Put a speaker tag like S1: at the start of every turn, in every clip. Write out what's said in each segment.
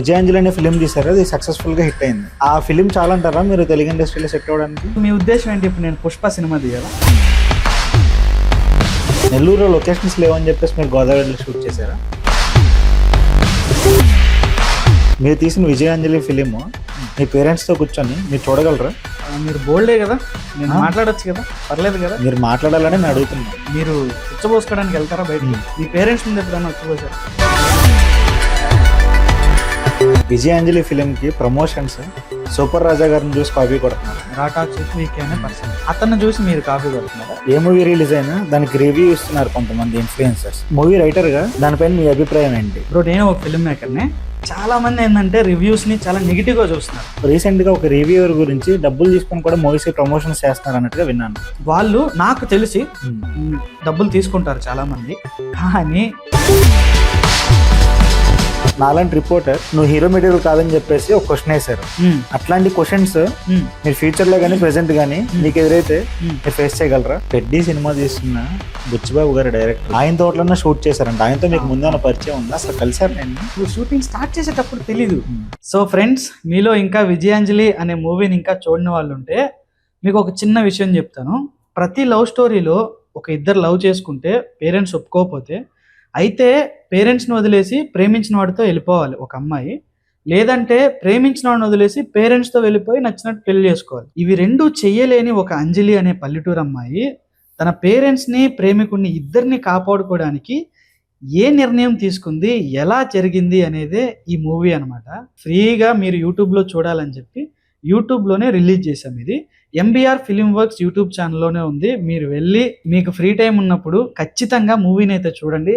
S1: విజయాంజలి అనే ఫిలిం తీసారు, అది సక్సెస్ఫుల్ గా హిట్ అయింది. ఆ ఫిలిం చాలా అంటారా మీరు తెలుగు ఇండస్ట్రీలో సెట్ అవ్వడానికి?
S2: మీ ఉద్దేశం ఏంటి? ఇప్పుడు నేను పుష్ప సినిమా తీయాలా?
S1: నెల్లూరులో లొకేషన్స్ లేవని చెప్పేసి మీరు గోదావరిలో షూట్ చేశారా? మీరు తీసిన విజయాంజలి ఫిలిం మీ పేరెంట్స్తో కూర్చొని మీరు చూడగలరా?
S2: మీరు బోల్డే కదా, నేను మాట్లాడొచ్చు కదా, పర్లేదు కదా.
S1: మీరు మాట్లాడాలని నేను అడుగుతున్నాను.
S2: మీరు ఉచ్చబోసుకోవడానికి వెళ్తారా బయటికి? మీ పేరెంట్స్ ముందు ఎప్పుడైనా ఉచ్చబోసారు?
S1: విజయాంజలి ఫిలిం కి ప్రమోషన్స్ సూపర్ రాజా గారిని చూసి కాపీ కొడుతున్నారు.
S2: రాటాక్ వీక్ అనే పర్సన్ అతన్ని చూసి మీరు కాపీ కొడుతున్నారా?
S1: ఏ మూవీ రిలీజ్ అయినా దానికి రివ్యూ ఇస్తున్నారు కొంతమంది ఇన్ఫ్లుయెన్సర్స్. మూవీ రైటర్ గా దానిపైన మీ అభిప్రాయం ఏంటి?
S2: ఇప్పుడు నేను ఒక ఫిల్మ్ మేకర్నే, చాలా మంది ఏంటంటే రివ్యూస్ ని చాలా నెగిటివ్ గా చూస్తున్నారు.
S1: రీసెంట్ గా ఒక రివ్యూవర్ గురించి డబ్బులు తీసుకొని కూడా మూవీస్ ప్రమోషన్స్ చేస్తున్నారు అన్నట్టుగా విన్నాను.
S2: వాళ్ళు నాకు తెలిసి డబ్బులు తీసుకుంటారు చాలా మంది, కానీ
S1: నాలాంటి రిపోర్టర్ నువ్వు హీరో మెటీరియల్ కాదని చెప్పేసి ఒక క్వశ్చన్ వేశారు. అట్లాంటి క్వశ్చన్స్ మీరు ఫ్యూచర్ లో కానీ ప్రెసెంట్ గానీ మీకు ఎదురైతే మీరు ఫేస్ చేయగలరా? పెద్ద సినిమా తీస్తున్న బుచ్చిబాబు గారు డైరెక్టర్, ఆయన తోటలోనే షూట్ చేశారంట. ఆయనతో మీకు ముందే పరిచయం ఉందా? అసలు కలిసారు? నేను
S2: షూటింగ్ స్టార్ట్ చేసేటప్పుడు తెలీదు. సో ఫ్రెండ్స్, మీలో ఇంకా విజయాంజలి అనే మూవీని ఇంకా చూడని వాళ్ళు ఉంటే మీకు ఒక చిన్న విషయం చెప్తాను. ప్రతి లవ్ స్టోరీలో ఒక ఇద్దరు లవ్ చేసుకుంటే పేరెంట్స్ ఒప్పుకోకపోతే అయితే పేరెంట్స్ని వదిలేసి ప్రేమించిన వాడితో వెళ్ళిపోవాలి ఒక అమ్మాయి, లేదంటే ప్రేమించిన వాడిని వదిలేసి పేరెంట్స్తో వెళ్ళిపోయి నచ్చినట్టు పెళ్లి చేసుకోవాలి. ఇవి రెండు చెయ్యలేని ఒక అంజలి అనే పల్లెటూరు అమ్మాయి తన పేరెంట్స్ని ప్రేమికుడిని ఇద్దరిని కాపాడుకోవడానికి ఏ నిర్ణయం తీసుకుంది, ఎలా జరిగింది అనేదే ఈ మూవీ అనమాట. ఫ్రీగా మీరు యూట్యూబ్లో చూడాలని చెప్పి యూట్యూబ్లోనే రిలీజ్ చేసాం. ఇది ఎంబీఆర్ ఫిలిం వర్క్స్ యూట్యూబ్ ఛానల్లోనే ఉంది. మీరు వెళ్ళి మీకు ఫ్రీ టైం ఉన్నప్పుడు ఖచ్చితంగా మూవీని అయితే చూడండి.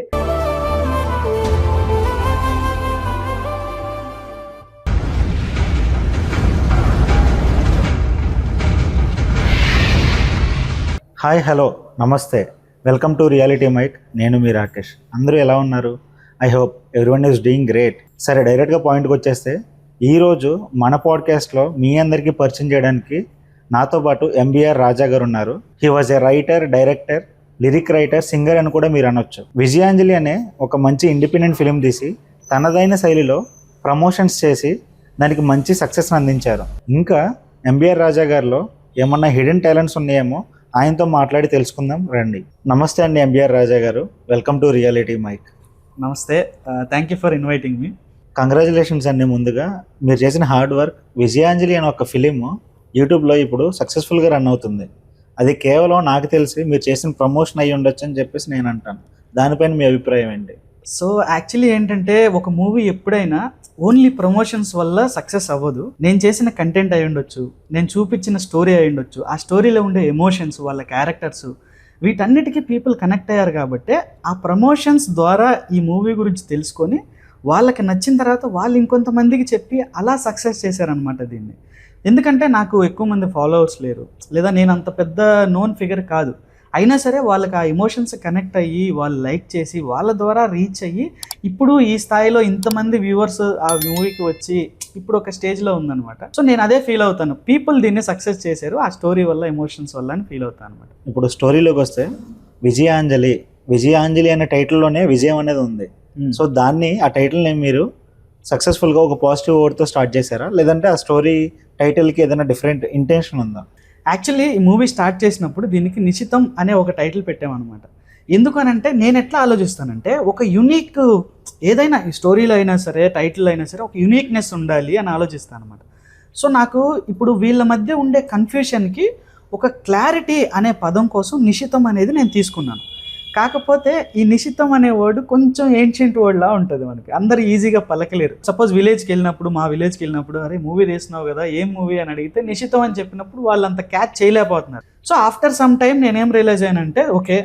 S1: హాయ్, హలో, నమస్తే, వెల్కమ్ టు రియాలిటీ మైక్. నేను మీ రాకేష్. అందరూ ఎలా ఉన్నారు? I hope everyone is doing great. సరే, డైరెక్ట్గా పాయింట్కి వచ్చేస్తే ఈరోజు మన పాడ్కాస్ట్లో మీ అందరికీ పరిచయం చేయడానికి నాతో పాటు ఎంబీఆర్ రాజా గారు ఉన్నారు. He was a writer, director, lyric writer, singer అని కూడా మీరు అనొచ్చు. విజయాంజలి అనే ఒక మంచి ఇండిపెండెంట్ ఫిలిం తీసి తనదైన శైలిలో ప్రమోషన్స్ చేసి దానికి మంచి సక్సెస్ని అందించారు. ఇంకా ఎంబీఆర్ రాజా గారిలో ఏమన్నా హిడెన్ టాలెంట్స్ ఉన్నాయేమో ఆయనతో మాట్లాడి తెలుసుకుందాం రండి. నమస్తే అండి ఎంబీఆర్ రాజా గారు, వెల్కమ్ టు రియాలిటీ మైక్.
S2: నమస్తే, thank you for inviting me.
S1: Congratulations అండి. ముందుగా మీరు చేసిన హార్డ్ వర్క్. విజయాంజలి అనే ఒక ఫిలిం యూట్యూబ్లో ఇప్పుడు సక్సెస్ఫుల్గా రన్ అవుతుంది. అది కేవలం నాకు తెలిసి మీరు చేసిన ప్రమోషన్ అయ్యి ఉండొచ్చు అని చెప్పేసి నేను అంటాను. దానిపైన మీ అభిప్రాయం ఏంటి?
S2: సో యాక్చువల్లీ ఏంటంటే ఒక మూవీ ఎప్పుడైనా ఓన్లీ ప్రమోషన్స్ వల్ల సక్సెస్ అవ్వదు. నేను చేసిన కంటెంట్ అయి ఉండొచ్చు, నేను చూపించిన స్టోరీ అయి ఉండొచ్చు, ఆ స్టోరీలో ఉండే ఎమోషన్స్, వాళ్ళ క్యారెక్టర్స్, వీటన్నిటికీ పీపుల్ కనెక్ట్ అయ్యారు కాబట్టి ఆ ప్రమోషన్స్ ద్వారా ఈ మూవీ గురించి తెలుసుకొని వాళ్ళకి నచ్చిన తర్వాత వాళ్ళు ఇంకొంతమందికి చెప్పి అలా సక్సెస్ చేశారనమాట దీన్ని. ఎందుకంటే నాకు ఎక్కువ మంది ఫాలోవర్స్ లేరు, లేదా నేను అంత పెద్ద నోన్ ఫిగర్ కాదు. అయినా సరే వాళ్ళకి ఆ ఎమోషన్స్ కనెక్ట్ అయ్యి వాళ్ళు లైక్ చేసి వాళ్ళ ద్వారా రీచ్ అయ్యి ఇప్పుడు ఈ స్థాయిలో ఇంతమంది వ్యూవర్స్ ఆ మూవీకి వచ్చి ఇప్పుడు ఒక స్టేజ్లో ఉందన్నమాట. సో నేను అదే ఫీల్ అవుతాను, పీపుల్ దీన్ని సక్సెస్ చేశారు ఆ స్టోరీ వల్ల, ఎమోషన్స్ వల్ల అని ఫీల్ అవుతాను అనమాట.
S1: ఇప్పుడు స్టోరీలోకి వస్తే విజయాంజలి అనే టైటిల్లోనే విజయం అనేది ఉంది. సో దాన్ని, ఆ టైటిల్ని మీరు సక్సెస్ఫుల్గా ఒక పాజిటివ్ వర్డ్తో స్టార్ట్ చేశారా, లేదంటే ఆ స్టోరీ టైటిల్కి ఏదైనా డిఫరెంట్ ఇంటెన్షన్ ఉందా?
S2: యాక్చువల్లీ ఈ మూవీ స్టార్ట్ చేసినప్పుడు దీనికి నిశితం అనే ఒక టైటిల్ పెట్టామన్నమాట. ఎందుకనంటే నేను ఎట్లా ఆలోచిస్తానంటే ఒక యూనిక్, ఏదైనా ఈ స్టోరీలో అయినా సరే టైటిల్ అయినా సరే ఒక యూనిక్నెస్ ఉండాలి అని ఆలోచిస్తాను అనమాట. సో నాకు ఇప్పుడు వీళ్ళ మధ్య ఉండే కన్ఫ్యూషన్కి ఒక క్లారిటీ అనే పదం కోసం నిశితం అనేది నేను తీసుకున్నాను. కాకపోతే ఈ నిశితం అనే వర్డ్ కొంచెం ఏన్షియంట్ వర్డ్ లా ఉంటుంది, మనకి అందరు ఈజీగా పలకలేరు. సపోజ్ విలేజ్కి వెళ్ళినప్పుడు, మా విలేజ్కి వెళ్ళినప్పుడు, అరే మూవీ తీస్తున్నావు కదా, ఏం మూవీ అని అడిగితే నిశితం అని చెప్పినప్పుడు వాళ్ళు అంత క్యాచ్ చేయలేకపోతున్నారు. సో ఆఫ్టర్ సమ్ టైం నేనేం రియలైజ్ అయ్యానంటే, ఓకే,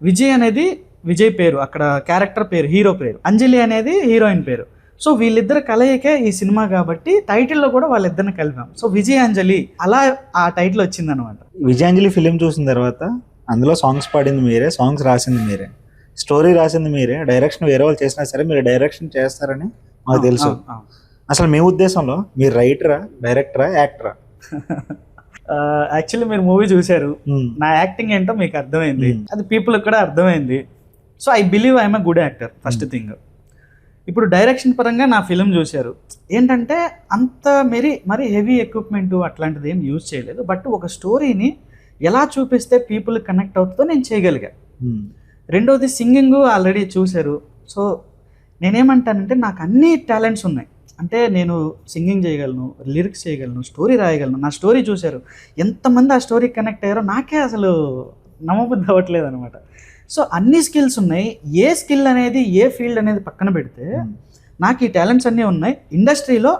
S2: విజయ్ అనేది విజయ్ పేరు, అక్కడ క్యారెక్టర్ పేరు, హీరో పేరు, అంజలి అనేది హీరోయిన్ పేరు. సో వీళ్ళిద్దరు కలయికే ఈ సినిమా కాబట్టి టైటిల్లో కూడా వాళ్ళిద్దరిని కలిపాం. సో విజయాంజలి అలా ఆ టైటిల్ వచ్చిందనమాట.
S1: విజయాంజలి ఫిలిం చూసిన తర్వాత అందులో సాంగ్స్ పాడింది మీరే, సాంగ్స్ రాసింది మీరే, స్టోరీ రాసింది మీరే, డైరెక్షన్ వేరే వాళ్ళు చేసినా సరే మీరు డైరెక్షన్ చేస్తారని మాకు తెలుసు. అసలు మీ ఉద్దేశంలో మీరు రైటరా, డైరెక్టరా, యాక్టరా?
S2: యాక్చువల్లీ మీరు మూవీ చూశారు, నా యాక్టింగ్ ఏంటో మీకు అర్థమైంది, అది పీపుల్ కూడా అర్థమైంది. So I believe I'm a good actor. First thing, ఇప్పుడు డైరెక్షన్ పరంగా నా ఫిలిం చూశారు, ఏంటంటే అంత మరి హెవీ ఎక్విప్మెంట్ అట్లాంటిది ఏం యూజ్ చేయలేదు, బట్ ఒక స్టోరీని ఎలా చూపిస్తే పీపుల్ కనెక్ట్ అవుతుందో నేను చేయగలిగా. రెండోది సింగింగ్ ఆల్రెడీ చూశారు. సో నేనేమంటానంటే నాకు అన్ని టాలెంట్స్ ఉన్నాయి. అంటే నేను సింగింగ్ చేయగలను, లిరిక్స్ చేయగలను, స్టోరీ రాయగలను. నా స్టోరీ చూశారు, ఎంతమంది ఆ స్టోరీకి కనెక్ట్ అయ్యారో నాకే అసలు నమ్మబుద్ధి అవ్వట్లేదు అనమాట. సో అన్ని స్కిల్స్ ఉన్నాయి. ఏ స్కిల్ అనేది ఏ ఫీల్డ్ అనేది పక్కన పెడితే నాకు ఈ టాలెంట్స్ అన్నీ ఉన్నాయి. ఇండస్ట్రీలో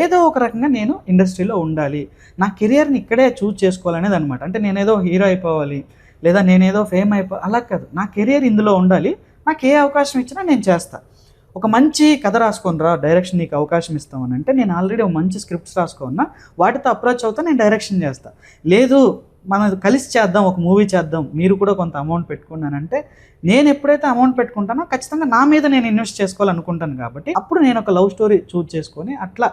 S2: ఏదో ఒక రకంగా నేను ఇండస్ట్రీలో ఉండాలి, నా కెరియర్ని ఇక్కడే చూజ్ చేసుకోవాలనేది అనమాట. అంటే నేనేదో హీరో అయిపోవాలి లేదా నేనేదో ఫేమ్ అలా కాదు, నా కెరియర్ ఇందులో ఉండాలి. నాకు ఏ అవకాశం ఇచ్చినా నేను చేస్తా. ఒక మంచి కథ రాసుకొని రా, డైరెక్షన్ నీకు అవకాశం ఇస్తామని అంటే నేను ఆల్రెడీ ఒక మంచి స్క్రిప్ట్స్ రాసుకున్నా, వాటితో అప్రోచ్ అవుతా, నేను డైరెక్షన్ చేస్తా. లేదు మనం కలిసి చేద్దాం, ఒక మూవీ చేద్దాం, మీరు కూడా కొంత అమౌంట్ పెట్టుకున్నానంటే నేను ఎప్పుడైతే అమౌంట్ పెట్టుకుంటానో ఖచ్చితంగా నా మీద నేను ఇన్వెస్ట్ చేసుకోవాలనుకుంటాను. కాబట్టి అప్పుడు నేను ఒక లవ్ స్టోరీ చూజ్ చేసుకొని అట్లా.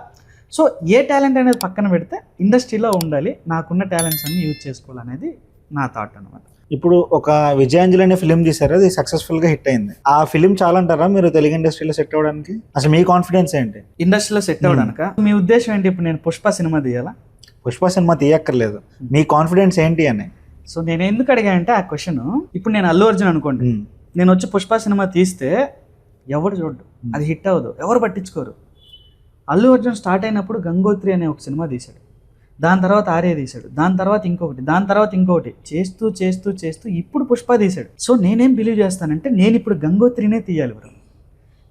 S2: సో ఏ టాలెంట్ అనేది పక్కన పెడితే ఇండస్ట్రీలో ఉండాలి, నాకున్న టాలెంట్స్ అన్ని యూజ్ చేసుకోవాలనేది నా థాట్ అనమాట.
S1: ఇప్పుడు ఒక విజయాంజలి అనే ఫిలిం తీశారు, అది సక్సెస్ఫుల్గా హిట్ అయింది. ఆ ఫిలిం చాలా అంటారా మీరు తెలుగు ఇండస్ట్రీలో సెట్ అవ్వడానికి? అసలు మీ కాన్ఫిడెన్స్ ఏంటి
S2: ఇండస్ట్రీలో సెట్ అవ్వడానిక? మీ ఉద్దేశం ఏంటి? ఇప్పుడు నేను పుష్ప సినిమా తీయాలా?
S1: పుష్ప సినిమా తీయక్కర్లేదు, మీ కాన్ఫిడెన్స్ ఏంటి అని.
S2: సో నేను ఎందుకు అడిగా అంటే ఆ క్వశ్చన్, ఇప్పుడు నేను అల్లు అర్జున్ అనుకోండి, నేను వచ్చి పుష్ప సినిమా తీస్తే ఎవరు చూడ్డు, అది హిట్ అవ్వదు, ఎవరు పట్టించుకోరు. అల్లు అర్జున్ స్టార్ట్ అయినప్పుడు గంగోత్రి అనే ఒక సినిమా తీశాడు, దాని తర్వాత ఆర్య తీశాడు, దాని తర్వాత ఇంకొకటి, దాని తర్వాత ఇంకొకటి, చేస్తూ చేస్తూ చేస్తూ ఇప్పుడు పుష్ప తీశాడు. సో నేనేం బిలీవ్ చేస్తానంటే నేను ఇప్పుడు గంగోత్రినే తీయాలి బ్రో.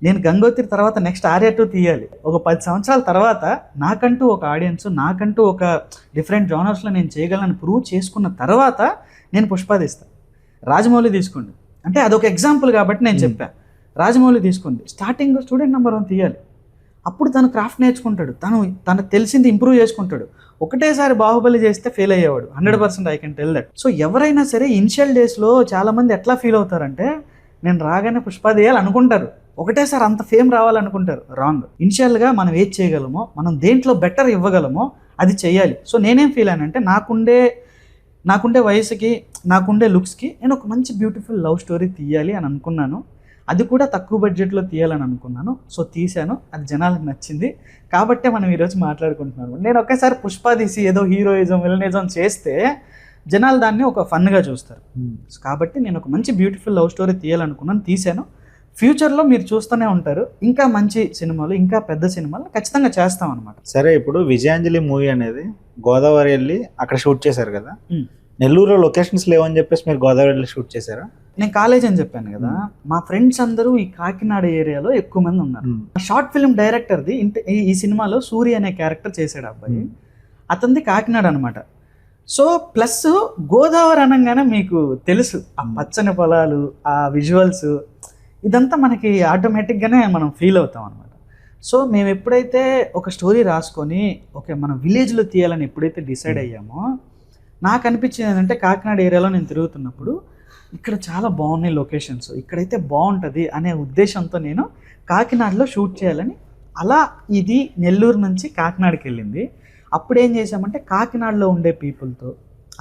S2: నేను గంగోత్రి తర్వాత నెక్స్ట్ ఆర్య 2 తీయాలి. ఒక 10 సంవత్సరాల తర్వాత నాకంటూ ఒక ఆడియన్స్, నాకంటూ ఒక డిఫరెంట్ జానర్స్లో నేను చేయగలను ప్రూవ్ చేసుకున్న తర్వాత నేను పుష్ప తీస్తాను. రాజమౌళి తీసుకోండి, అంటే అదొక ఎగ్జాంపుల్ కాబట్టి నేను చెప్పాను. రాజమౌళి తీసుకోండి, స్టార్టింగ్ స్టూడెంట్ నెంబర్ 1 తీయాలి. అప్పుడు తను క్రాఫ్ట్ నేర్చుకుంటాడు, తనకు తెలిసింది ఇంప్రూవ్ చేసుకుంటాడు. ఒకటేసారి బాహుబలి చేస్తే ఫెయిల్ అయ్యేవాడు, 100% I can tell that. So ఎవరైనా సరే ఇనిషియల్ డేస్లో చాలామంది ఎట్లా ఫీల్ అవుతారంటే నేను రాగానే పుష్ప తీయాలి అనుకుంటారు, ఒకటేసారి అంత ఫేమ్ రావాలనుకుంటారు. రాంగ్. ఇనిషియల్గా మనం ఏది చేయగలమో, మనం దేంట్లో బెటర్ ఇవ్వగలమో అది చేయాలి. సో నేనేం ఫీల్ అయ్యానంటే నాకుండే వయసుకి, నాకుండే లుక్స్కి నేను ఒక మంచి బ్యూటిఫుల్ లవ్ స్టోరీ తీయాలి అని అనుకున్నాను. అది కూడా తక్కువ బడ్జెట్లో తీయాలని అనుకున్నాను. సో తీశాను, అది జనాలకు నచ్చింది కాబట్టే మనం ఈరోజు మాట్లాడుకుంటున్నాను. నేను ఒకేసారి పుష్ప తీసి ఏదో హీరోయిజం విలనిజం చేస్తే జనాలు దాన్ని ఒక ఫన్గా చూస్తారు. కాబట్టి నేను ఒక మంచి బ్యూటిఫుల్ లవ్ స్టోరీ తీయాలనుకున్నాను, తీశాను. ఫ్యూచర్లో మీరు చూస్తూనే ఉంటారు ఇంకా మంచి సినిమాలు, ఇంకా పెద్ద సినిమాలు ఖచ్చితంగా చేస్తాం అనమాట.
S1: సరే, ఇప్పుడు విజయాంజలి మూవీ అనేది గోదావరి వెళ్ళి అక్కడ షూట్ చేశారు కదా, నెల్లూరులో లొకేషన్స్ లేవని చెప్పేసి మీరు గోదావరి వెళ్ళి షూట్ చేశారా?
S2: నేను కాలేజ్ అని చెప్పాను కదా, మా ఫ్రెండ్స్ అందరూ ఈ కాకినాడ ఏరియాలో ఎక్కువ మంది ఉన్నారు. షార్ట్ ఫిల్మ్ డైరెక్టర్ది ఈ సినిమాలో సూర్య అనే క్యారెక్టర్ చేశాడు అబ్బాయి, అతనిది కాకినాడ అనమాట. సో ప్లస్ గోదావరి అనగానే మీకు తెలుసు ఆ పచ్చని పొలాలు, ఆ విజువల్స్, ఇదంతా మనకి ఆటోమేటిక్గానే మనం ఫీల్ అవుతాం అనమాట. సో మేము ఎప్పుడైతే ఒక స్టోరీ రాసుకొని ఓకే మనం విలేజ్లో తీయాలని ఎప్పుడైతే డిసైడ్ అయ్యామో, నాకు అనిపించింది ఏంటంటే కాకినాడ ఏరియాలో నేను తిరుగుతున్నప్పుడు ఇక్కడ చాలా బాగున్నాయి లొకేషన్స్, ఇక్కడైతే బాగుంటుంది అనే ఉద్దేశంతో నేను కాకినాడలో షూట్ చేయాలని, అలా ఇది నెల్లూరు నుంచి కాకినాడకి వెళ్ళింది. అప్పుడు ఏం చేసామంటే కాకినాడలో ఉండే పీపుల్తో,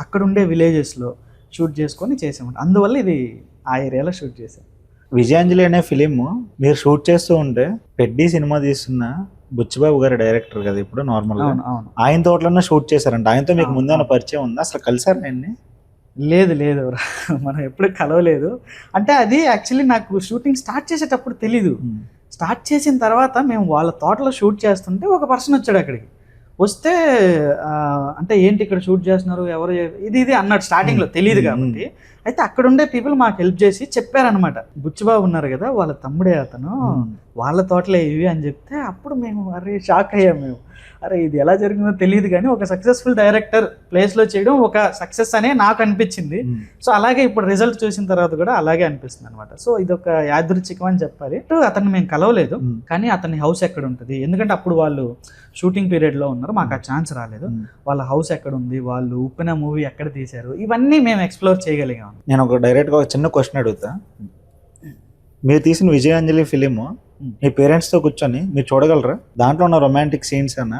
S2: అక్కడ ఉండే విలేజెస్లో షూట్ చేసుకొని చేసామంట. అందువల్ల ఇది ఆ ఏరియాలో షూట్ చేసాం.
S1: విజయాంజలి అనే ఫిలిం మీరు షూట్ చేస్తూ ఉంటే పెద్ది సినిమా తీస్తున్న బుచ్చిబాబు గారు డైరెక్టర్ కదా ఇప్పుడు నార్మల్గా, ఆయన తోటలోనే షూట్ చేశారంట. ఆయనతో మీకు ముందే పరిచయం ఉందా? అసలు కలిసారు ఆయన్ని?
S2: లేదు మనం ఎప్పుడు కలవలేదు. అంటే అది యాక్చువల్లీ నాకు షూటింగ్ స్టార్ట్ చేసేటప్పుడు తెలీదు. స్టార్ట్ చేసిన తర్వాత మేము వాళ్ళ తోటలో షూట్ చేస్తుంటే ఒక పర్సన్ వచ్చాడు అక్కడికి. వస్తే అంటే ఏంటి ఇక్కడ షూట్ చేస్తున్నారు, ఎవరు ఇది అన్నాడు. స్టార్టింగ్లో తెలియదు కాబట్టి. అయితే అక్కడ ఉండే పీపుల్ మాకు హెల్ప్ చేసి చెప్పారనమాట, బుచ్చిబాబు ఉన్నారు కదా వాళ్ళ తమ్ముడే అతను, వాళ్ళ తోటలే ఇవి అని చెప్తే అప్పుడు మేము అరే షాక్ అయ్యాము. మేము అరే ఇది ఎలా జరిగిందో తెలియదు కానీ ఒక సక్సెస్ఫుల్ డైరెక్టర్ ప్లేస్లో చేయడం ఒక సక్సెస్ అనే నాకు అనిపించింది. సో అలాగే ఇప్పుడు రిజల్ట్ చూసిన తర్వాత కూడా అలాగే అనిపిస్తుంది అనమాట. సో ఇది ఒక యాదృచ్ఛికం అని చెప్పాలి. అతన్ని మేము కలవలేదు కానీ అతని హౌస్ ఎక్కడ ఉంటుంది, ఎందుకంటే అప్పుడు వాళ్ళు షూటింగ్ పీరియడ్లో ఉన్నారు, మాకు ఆ ఛాన్స్ రాలేదు. వాళ్ళ హౌస్ ఎక్కడ ఉంది, వాళ్ళు ఉప్పెన మూవీ ఎక్కడ తీశారు, ఇవన్నీ మేము ఎక్స్ప్లోర్ చేయగలిగాం.
S1: నేను ఒక డైరెక్ట్గా ఒక చిన్న క్వశ్చన్ అడుగుతా. మీరు తీసిన విజయాంజలి ఫిలిం మీ పేరెంట్స్తో కూర్చొని మీరు చూడగలరా? దాంట్లో ఉన్న రొమాంటిక్ సీన్స్ అన్నా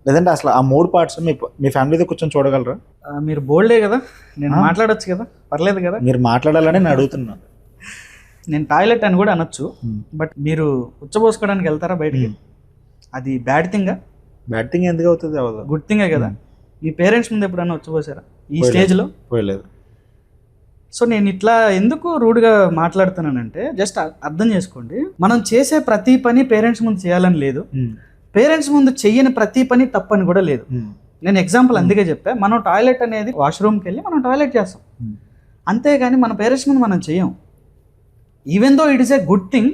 S1: లేదంటే అసలు ఆ 3 పార్ట్స్ మీ ఫ్యామిలీతో కూర్చొని చూడగలరా?
S2: మీరు బోల్డే కదా, నేను మాట్లాడొచ్చు కదా, పర్లేదు కదా.
S1: మీరు మాట్లాడాలని నేను అడుగుతున్నాను.
S2: నేను టాయిలెట్ అని కూడా అనొచ్చు, బట్ మీరు ఉచ్చబోసుకోవడానికి వెళ్తారా బయటికి? అది బ్యాడ్ థింగా?
S1: బ్యాడ్ థింగ్ ఎందుకు అవుతుంది? అవ్వదు,
S2: గుడ్ థింగే కదా. మీ పేరెంట్స్ ముందు ఎప్పుడన్నా ఉచ్చబోసారా ఈ స్టేజ్లో?
S1: పోయలేదు.
S2: సో నేను ఇట్లా ఎందుకు రూడ్గా మాట్లాడుతున్నానంటే జస్ట్ అర్థం చేసుకోండి, మనం చేసే ప్రతి పని పేరెంట్స్ ముందు చేయాలని లేదు, పేరెంట్స్ ముందు చెయ్యని ప్రతి పని తప్పని కూడా లేదు. నేను ఎగ్జాంపుల్ అందుకే చెప్పా, మనం టాయిలెట్ అనేది వాష్రూమ్కి వెళ్ళి మనం టాయిలెట్ చేస్తాం, అంతేగాని మన పేరెంట్స్ ముందు మనం చెయ్యం. Even though it is a good thing,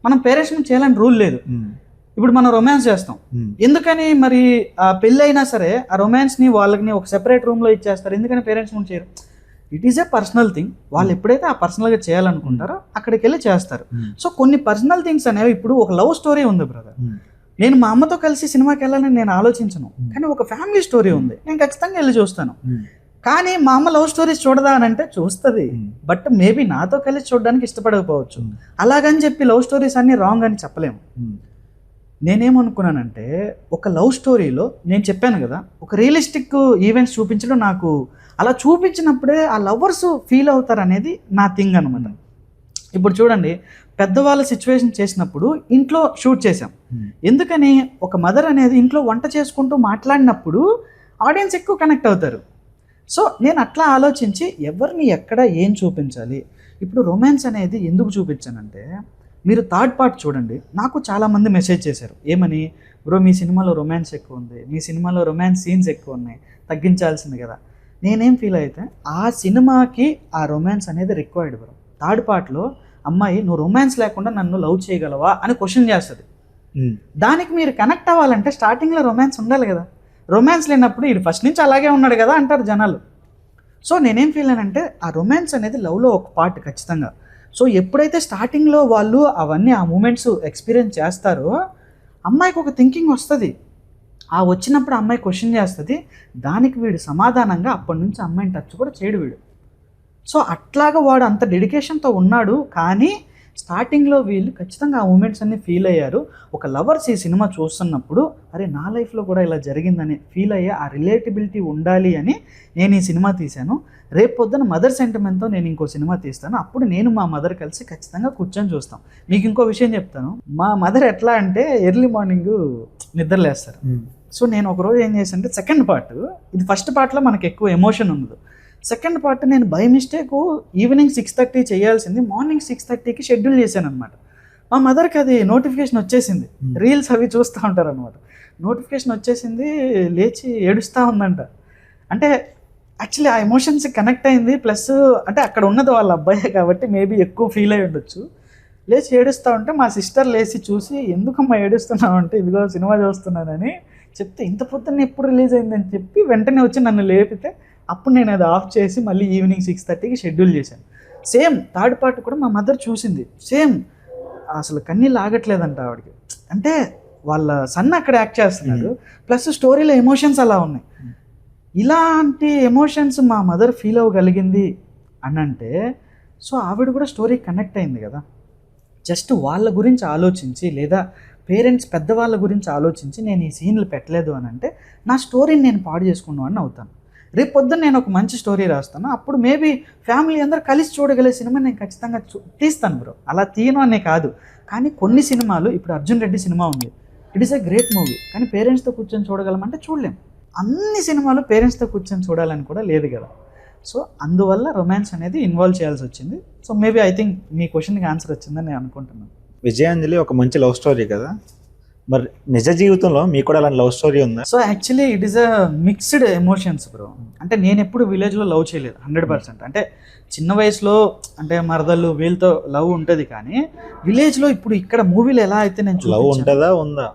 S2: మనం పేరెంట్స్ ముందు చేయాలని రూల్ లేదు. ఇప్పుడు మనం రొమాన్స్ చేస్తాం, ఎందుకని మరి ఆ పెళ్ళి అయినా సరే ఆ రొమాన్స్ని వాళ్ళని ఒక సెపరేట్ రూమ్లో ఇచ్చేస్తారు, ఎందుకని పేరెంట్స్ ముందు చేయరు? It is a personal thing, వాళ్ళు ఎప్పుడైతే ఆ పర్సనల్గా చేయాలనుకుంటారో అక్కడికి వెళ్ళి చేస్తారు. సో కొన్ని పర్సనల్ థింగ్స్ అనేవి, ఇప్పుడు ఒక లవ్ స్టోరీ ఉంది బ్రదర్, నేను మా అమ్మతో కలిసి సినిమాకి వెళ్ళాలని నేను ఆలోచించను, కానీ ఒక ఫ్యామిలీ స్టోరీ ఉంది, నేను ఖచ్చితంగా వెళ్ళి చూస్తాను. కానీ మా అమ్మ లవ్ స్టోరీస్ చూడదా అని అంటే చూస్తుంది, బట్ మేబీ నాతో కలిసి చూడడానికి ఇష్టపడకపోవచ్చు. అలాగని చెప్పి లవ్ స్టోరీస్ అన్ని రాంగ్ అని చెప్పలేము. నేనేమనుకున్నానంటే ఒక లవ్ స్టోరీలో నేను చెప్పాను కదా, ఒక రియలిస్టిక్ ఈవెంట్స్ చూపించడం, నాకు అలా చూపించినప్పుడే ఆ లవర్స్ ఫీల్ అవుతారు అనేది నా థింగ్ అనమాట. ఇప్పుడు చూడండి, పెద్దవాళ్ళ సిచ్యువేషన్ చేసినప్పుడు ఇంట్లో షూట్ చేసాం, ఎందుకని ఒక మదర్ అనేది ఇంట్లో వంట చేసుకుంటూ మాట్లాడినప్పుడు ఆడియన్స్ ఎక్కువ కనెక్ట్ అవుతారు. సో నేను అట్లా ఆలోచించి ఎవరిని ఎక్కడ ఏం చూపించాలి. ఇప్పుడు రొమాన్స్ అనేది ఎందుకు చూపించానంటే, మీరు థర్డ్ పార్ట్ చూడండి, నాకు చాలామంది మెసేజ్ చేశారు, ఏమని, బ్రో మీ సినిమాలో రొమాన్స్ ఎక్కువ ఉంది, మీ సినిమాలో రొమాన్స్ సీన్స్ ఎక్కువ ఉన్నాయి, తగ్గించాల్సింది కదా. నేనేం ఫీల్ అయితే, ఆ సినిమాకి ఆ రొమాన్స్ అనేది రిక్వైర్డ్ బ్రో. థర్డ్ పార్ట్లో అమ్మాయి నువ్వు రొమాన్స్ లేకుండా నన్ను లవ్ చేయగలవా అని క్వశ్చన్ చేస్తుంది. దానికి మీరు కనెక్ట్ అవ్వాలంటే స్టార్టింగ్లో రొమాన్స్ ఉండాలి కదా. రొమాన్స్ లేనప్పుడు ఇది ఫస్ట్ నుంచి అలాగే ఉన్నాడు కదా అంటారు జనాలు. సో నేనేం ఫీల్ అనంటే, ఆ రొమాన్స్ అనేది లవ్లో ఒక పార్ట్ ఖచ్చితంగా. సో ఎప్పుడైతే స్టార్టింగ్లో వాళ్ళు అవన్నీ ఆ మూమెంట్స్ ఎక్స్పీరియన్స్ చేస్తారో అమ్మాయికి ఒక థింకింగ్ వస్తుంది. ఆ వచ్చినప్పుడు అమ్మాయి క్వశ్చన్ చేస్తుంది, దానికి వీడు సమాధానంగా అప్పటి నుంచి అమ్మాయిని టచ్ కూడా చేయడు వీడు. సో అట్లాగా వాడు అంత డెడికేషన్తో ఉన్నాడు, కానీ స్టార్టింగ్లో వీళ్ళు ఖచ్చితంగా ఆ మూమెంట్స్ అన్నీ ఫీల్ అయ్యారు. ఒక లవర్స్ ఈ సినిమా చూస్తున్నప్పుడు అరే నా లైఫ్లో కూడా ఇలా జరిగిందని ఫీల్ అయ్యే ఆ రిలేటబిలిటీ ఉండాలి అని నేను ఈ సినిమా తీశాను. రేపు పొద్దున మదర్ సెంటిమెంట్తో నేను ఇంకో సినిమా తీస్తాను, అప్పుడు నేను మా మదర్ కలిసి ఖచ్చితంగా కూర్చొని చూస్తాం. మీకు ఇంకో విషయం చెప్తాను, మా మదర్ ఎట్లా అంటే ఎర్లీ మార్నింగ్ నిద్రలేస్తారు. సో నేను ఒకరోజు ఏం చేశానంటే, సెకండ్ పార్ట్, ఇది ఫస్ట్ పార్ట్లో మనకి ఎక్కువ ఎమోషన్ ఉండదు, సెకండ్ పార్ట్ నేను బై మిస్టేక్ ఈవినింగ్ 6:30 చేయాల్సింది మార్నింగ్ 6:30కి షెడ్యూల్ చేశాను అనమాట. మా మదర్కి అది నోటిఫికేషన్ వచ్చేసింది, రీల్స్ అవి చూస్తూ ఉంటారు అనమాట. నోటిఫికేషన్ వచ్చేసింది, లేచి ఏడుస్తూ ఉందంట. అంటే యాక్చువల్లీ ఆ ఎమోషన్స్ కనెక్ట్ అయింది, ప్లస్ అంటే అక్కడ ఉన్నది వాళ్ళ అబ్బాయే కాబట్టి మేబీ ఎక్కువ ఫీల్ అయి ఉండొచ్చు. లేచి ఏడుస్తూ ఉంటే మా సిస్టర్ లేచి చూసి, ఎందుకమ్మా ఏడుస్తున్నావు అంటే, ఇదిగో సినిమా చూస్తున్నానని చెప్తే, ఇంత పొద్దున్న ఎప్పుడు రిలీజ్ అయిందని చెప్పి వెంటనే వచ్చి నన్ను లేపితే అప్పుడు నేను అది ఆఫ్ చేసి మళ్ళీ ఈవినింగ్ 6:30కి షెడ్యూల్ చేశాను. సేమ్ థర్డ్ పార్ట్ కూడా మా మదర్ చూసింది, సేమ్ అసలు కన్నీళ్ళు ఆగట్లేదంట ఆవిడకి. అంటే వాళ్ళ సన్ అక్కడ యాక్ట్ చేస్తున్నాడు, ప్లస్ స్టోరీలో ఎమోషన్స్ అలా ఉన్నాయి. ఇలాంటి ఎమోషన్స్ మా మదర్ ఫీల్ అవ్వగలిగింది అని అంటే, సో ఆవిడ కూడా స్టోరీ కనెక్ట్ అయింది కదా. జస్ట్ వాళ్ళ గురించి ఆలోచించి, లేదా పేరెంట్స్ పెద్దవాళ్ళ గురించి ఆలోచించి నేను ఈ సీన్లు పెట్టలేదు అని అంటే, నా స్టోరీని నేను పాడు చేసుకున్నాను అని అవుతాను. రేపు పొద్దున్న నేను ఒక మంచి స్టోరీ రాస్తాను, అప్పుడు మేబీ ఫ్యామిలీ అందరూ కలిసి చూడగలిగే సినిమా నేను ఖచ్చితంగా తీస్తాను బ్రో. అలా తీయను అనే కాదు, కానీ కొన్ని సినిమాలు, ఇప్పుడు అర్జున్ రెడ్డి సినిమా ఉంది, it is a great movie, కానీ పేరెంట్స్తో కూర్చొని చూడగలమంటే చూడలేం. అన్ని సినిమాలు పేరెంట్స్తో కూర్చొని చూడాలని కూడా లేదు కదా. సో అందువల్ల రొమాన్స్ అనేది ఇన్వాల్వ్ చేయాల్సి వచ్చింది. సో మేబీ ఐ థింక్ మీ క్వశ్చన్కి ఆన్సర్ వచ్చిందని నేను అనుకుంటున్నాను.
S1: విజయాంజలి ఒక మంచి లవ్ స్టోరీ కదా, మరి నిజ జీవితంలో మీకు కూడా అలాంటి లవ్ స్టోరీ ఉందా?
S2: So actually it is a mixed emotions bro. అంటే నేను ఎప్పుడు విలేజ్లో లవ్ చేయలేదు 100%. అంటే చిన్న వయసులో అంటే మరదళ్ళు వీళ్ళతో లవ్ ఉంటుంది, కానీ విలేజ్లో ఇప్పుడు ఇక్కడ మూవీలో ఎలా అయితే నేను
S1: లవ్ ఉంటుందా, ఉందా?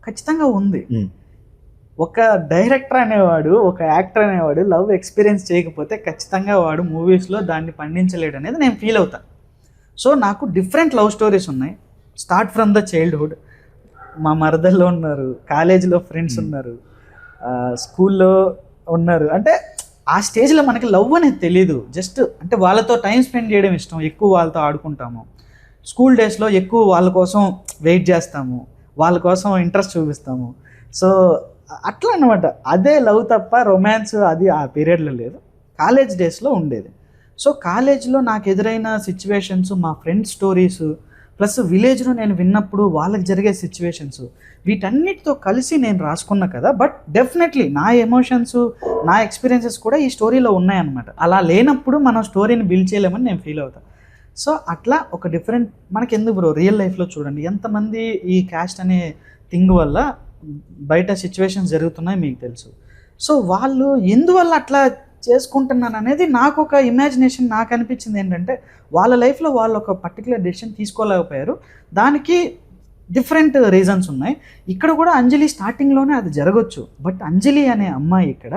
S2: ఖచ్చితంగా ఉంది. ఒక డైరెక్టర్ అనేవాడు, ఒక యాక్టర్ అనేవాడు లవ్ ఎక్స్పీరియన్స్ చేయకపోతే ఖచ్చితంగా వాడు మూవీస్లో దాన్ని పండించలేడు అనేది నేను ఫీల్ అవుతాను. సో నాకు డిఫరెంట్ లవ్ స్టోరీస్ ఉన్నాయి, స్టార్ట్ ఫ్రమ్ ద చైల్డ్హుడ్. మా మరదల్లో ఉన్నారు, కాలేజీలో ఫ్రెండ్స్ ఉన్నారు, స్కూల్లో ఉన్నారు. అంటే ఆ స్టేజ్లో మనకి లవ్ అనేది తెలీదు, జస్ట్ అంటే వాళ్ళతో టైం స్పెండ్ చేయడం ఇష్టం, ఎక్కువ వాళ్ళతో ఆడుకుంటాము. స్కూల్ డేస్లో ఎక్కువ వాళ్ళ కోసం వెయిట్ చేస్తాము, వాళ్ళ కోసం ఇంట్రెస్ట్ చూపిస్తాము. సో అట్లా అనమాట, అదే లవ్ తప్ప రొమాన్స్ అది ఆ పీరియడ్లో లేదు, కాలేజ్ డేస్లో ఉండేది. సో కాలేజ్లో నాకు ఎదురైన సిచ్యువేషన్స్, మా ఫ్రెండ్స్ స్టోరీస్, ప్లస్ విలేజ్లో నేను విన్నప్పుడు వాళ్ళకి జరిగే సిచ్యువేషన్స్, వీటన్నిటితో కలిసి నేను రాసుకున్న కదా. బట్ డెఫినెట్లీ నా ఎమోషన్స్, నా ఎక్స్పీరియన్సెస్ కూడా ఈ స్టోరీలో ఉన్నాయన్నమాట. అలా లేనప్పుడు మనం స్టోరీని బిల్డ్ చేయలేమని నేను ఫీల్ అవుతాను. సో అట్లా ఒక డిఫరెంట్, మనకి ఎందుకు బ్రో, రియల్ లైఫ్లో చూడండి ఎంతమంది ఈ క్యాస్ట్ అనే థింగ్ వల్ల బయట సిచ్యువేషన్స్ జరుగుతున్నాయి మీకు తెలుసు. సో వాళ్ళు ఎందువల్ల అట్లా చేసుకుంటున్నాను అనేది నాకు ఒక ఇమాజినేషన్. నాకు అనిపించింది ఏంటంటే వాళ్ళ లైఫ్లో వాళ్ళు ఒక పర్టికులర్ డెసిషన్ తీసుకోలేకపోయారు, దానికి డిఫరెంట్ రీజన్స్ ఉన్నాయి. ఇక్కడ కూడా అంజలి స్టార్టింగ్లోనే అది జరగచ్చు, బట్ అంజలి అనే అమ్మాయి ఇక్కడ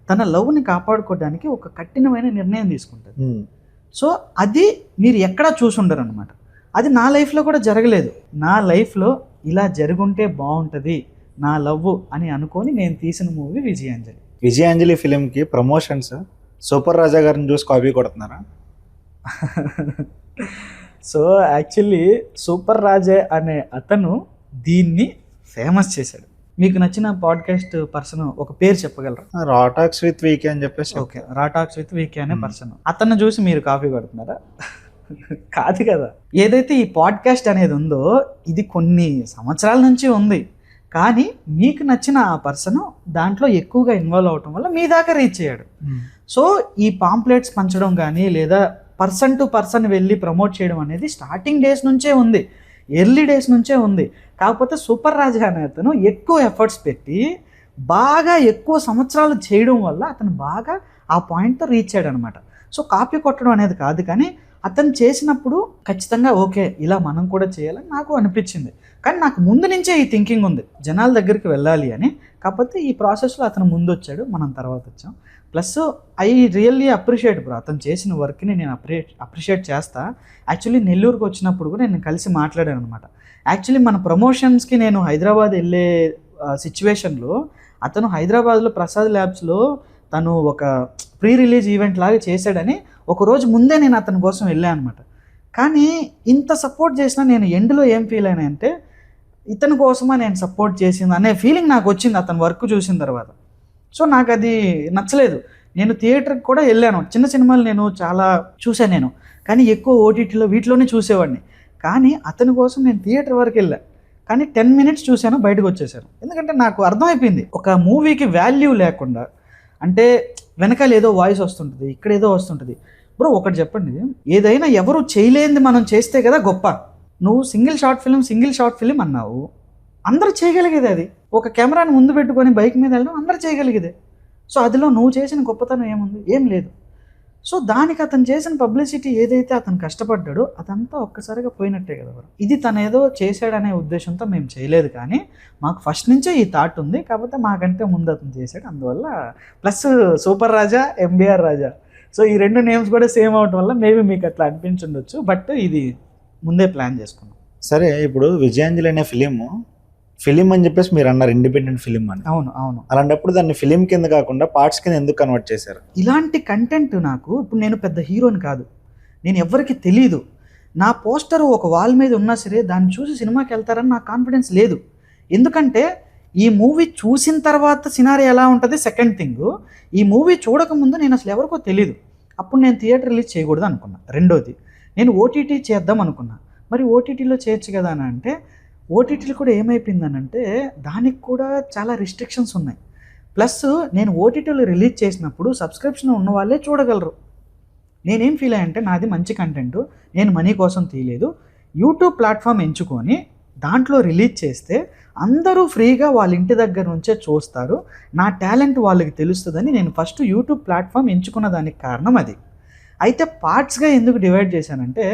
S2: తన లవ్ని కాపాడుకోవడానికి ఒక కఠినమైన నిర్ణయం తీసుకుంటుంది. సో అది మీరు ఎక్కడా చూసుండరు అనమాట. అది నా లైఫ్లో కూడా జరగలేదు. నా లైఫ్లో ఇలా జరుగుంటే బాగుంటుంది నా లవ్ అని అనుకొని నేను తీసిన మూవీ విజయాంజలి.
S1: విజయాంజలి ఫిలింకి ప్రమోషన్స్ సూపర్ రాజా గారిని చూసి కాపీ కొడుతున్నారా?
S2: సో యాక్చువల్లీ సూపర్ రాజా అనే అతను దీన్ని ఫేమస్ చేశాడు. మీకు నచ్చిన పాడ్కాస్ట్ పర్సన్ ఒక పేరు చెప్పగలరా?
S1: రాటాక్స్ విత్ వీకే అని చెప్పేసి.
S2: ఓకే, రాటాక్స్ విత్ వీకే అనే పర్సన్. అతన్ని చూసి మీరు కాపీ కొడుతున్నారా? కాదు కదా. ఏదైతే ఈ పాడ్కాస్ట్ అనేది ఉందో ఇది కొన్ని సంవత్సరాల నుంచి ఉంది, కానీ మీకు నచ్చిన ఆ పర్సన్ దాంట్లో ఎక్కువగా ఇన్వాల్వ్ అవటం వల్ల మీ దాకా రీచ్ అయ్యాడు. సో ఈ పాంప్లెట్స్ పంచడం కానీ లేదా పర్సన్ టు పర్సన్ వెళ్ళి ప్రమోట్ చేయడం అనేది స్టార్టింగ్ డేస్ నుంచే ఉంది, ఎర్లీ డేస్ నుంచే ఉంది. కాకపోతే సూపర్ రాజా అనే అతను ఎక్కువ ఎఫర్ట్స్ పెట్టి బాగా ఎక్కువ సంవత్సరాలు చేయడం వల్ల అతను బాగా ఆ పాయింట్తో రీచ్ అయ్యాడు అనమాట. సో కాపీ కొట్టడం అనేది కాదు, కానీ అతను చేసినప్పుడు ఖచ్చితంగా ఓకే ఇలా మనం కూడా చేయాలని నాకు అనిపించింది. కానీ నాకు ముందు నుంచే ఈ థింకింగ్ ఉంది జనాల దగ్గరికి వెళ్ళాలి అని. కాకపోతే ఈ ప్రాసెస్లో అతను ముందు వచ్చాడు, మనం తర్వాత వచ్చాం. Plus I really appreciate bro, అతను చేసిన వర్క్ని నేను అప్రిషియేట్ చేస్తా. యాక్చువల్లీ నెల్లూరుకి వచ్చినప్పుడు కూడా నేను కలిసి మాట్లాడాను అనమాట. యాక్చువల్లీ మన ప్రమోషన్స్కి నేను హైదరాబాద్ వెళ్ళే సిచ్యువేషన్లో అతను హైదరాబాద్లో ప్రసాద్ ల్యాబ్స్లో తను ఒక ప్రీ రిలీజ్ ఈవెంట్ లాగా చేశాడని ఒకరోజు ముందే నేను అతని కోసం వెళ్ళాను అనమాట. కానీ ఇంత సపోర్ట్ చేసినా నేను ఎండ్లో ఏం ఫీల్ అయినా అంటే ఇతని కోసమా నేను సపోర్ట్ చేసింది అనే ఫీలింగ్ నాకు వచ్చింది అతని వర్క్ చూసిన తర్వాత. సో నాకు అది నచ్చలేదు. నేను థియేటర్కి కూడా వెళ్ళాను, చిన్న సినిమాలు నేను చాలా చూశాను నేను, కానీ ఎక్కువ ఓటీటీలో వీటిలోనే చూసేవాడిని. కానీ అతని కోసం నేను థియేటర్ వరకు వెళ్ళాను, కానీ 10 minutes చూశాను, బయటకు వచ్చేసాను. ఎందుకంటే నాకు అర్థమైపోయింది ఒక మూవీకి వాల్యూ లేకుండా, అంటే వెనకాల ఏదో వాయిస్ వస్తుంటుంది, ఇక్కడ ఏదో వస్తుంటుంది. బ్రో ఒకటి చెప్పండి, ఏదైనా ఎవరు చేయలేనిది మనం చేస్తే కదా గొప్ప. నువ్వు సింగిల్ షార్ట్ ఫిలిం అన్నావు, అందరూ చేయగలిగేది అది. ఒక కెమెరాని ముందు పెట్టుకొని బైక్ మీద వెళ్ళడం అందరూ చేయగలిగేదే. సో అదిలో నువ్వు చేసిన గొప్పతనం ఏముంది? ఏం లేదు. సో దానికి అతను చేసిన పబ్లిసిటీ ఏదైతే అతను కష్టపడ్డాడో అదంతా ఒక్కసారిగా పోయినట్టే కదా బ్రో. ఇది తను ఏదో చేశాడనే ఉద్దేశంతో మేము చేయలేదు, కానీ మాకు ఫస్ట్ నుంచే ఈ థాట్ ఉంది. కాకపోతే మాకంటే ముందు అతను చేశాడు, అందువల్ల. ప్లస్ సూపర్ రాజా, ఎంబీఆర్ రాజా, సో ఈ 2 నేమ్స్ కూడా సేమ్ అవడం వల్ల మేబీ మీకు అట్లా అనిపించుండొచ్చు, బట్ ఇది ముందే ప్లాన్ చేసుకున్నాం.
S1: సరే, ఇప్పుడు విజయాంజలి అనే ఫిలిం అని చెప్పేసి మీరు అన్నారు, ఇండిపెండెంట్ ఫిలిం అని.
S2: అవును అవును.
S1: అలాంటప్పుడు దాన్ని ఫిలిం కింద కాకుండా పార్ట్స్ కింద ఎందుకు కన్వర్ట్ చేశారు?
S2: ఇలాంటి కంటెంట్ నాకు, ఇప్పుడు నేను పెద్ద హీరోని కాదు, నేను ఎవరికి తెలీదు. నా పోస్టర్ ఒక వాల్ మీద ఉన్నా సరే దాన్ని చూసి సినిమాకి వెళ్తారని నాకు కాన్ఫిడెన్స్ లేదు. ఎందుకంటే ఈ మూవీ చూసిన తర్వాత సినారీ ఎలా ఉంటుంది సెకండ్ థింగ్. ఈ మూవీ చూడకముందు నేను అసలు ఎవరికో తెలీదు. అప్పుడు నేను థియేటర్ రిలీజ్ చేయకూడదు అనుకున్నా. రెండోది, నేను ఓటీటీ చేద్దాం అనుకున్నా. మరి ఓటీటీలో చేయొచ్చు కదా అని అంటే ఓటీటీలు కూడా ఏమైపోయిందనంటే దానికి కూడా చాలా రిస్ట్రిక్షన్స్ ఉన్నాయి. ప్లస్ నేను ఓటీటీలో రిలీజ్ చేసినప్పుడు సబ్స్క్రిప్షన్ ఉన్న వాళ్ళే చూడగలరు. నేనేం ఫీల్ అయ్యంటే నాది మంచి కంటెంట్, నేను మనీ కోసం తీయలేదు, యూట్యూబ్ ప్లాట్ఫామ్ ఎంచుకొని దాంట్లో రిలీజ్ చేస్తే అందరూ ఫ్రీగా వాళ్ళ ఇంటి దగ్గర నుంచే చూస్తారు, నా టాలెంట్ వాళ్ళకి తెలుస్తుందని నేను ఫస్ట్ యూట్యూబ్ ప్లాట్ఫామ్ ఎంచుకున్న దానికి కారణం అది. అయితే పార్ట్స్గా ఎందుకు డివైడ్ చేశానంటే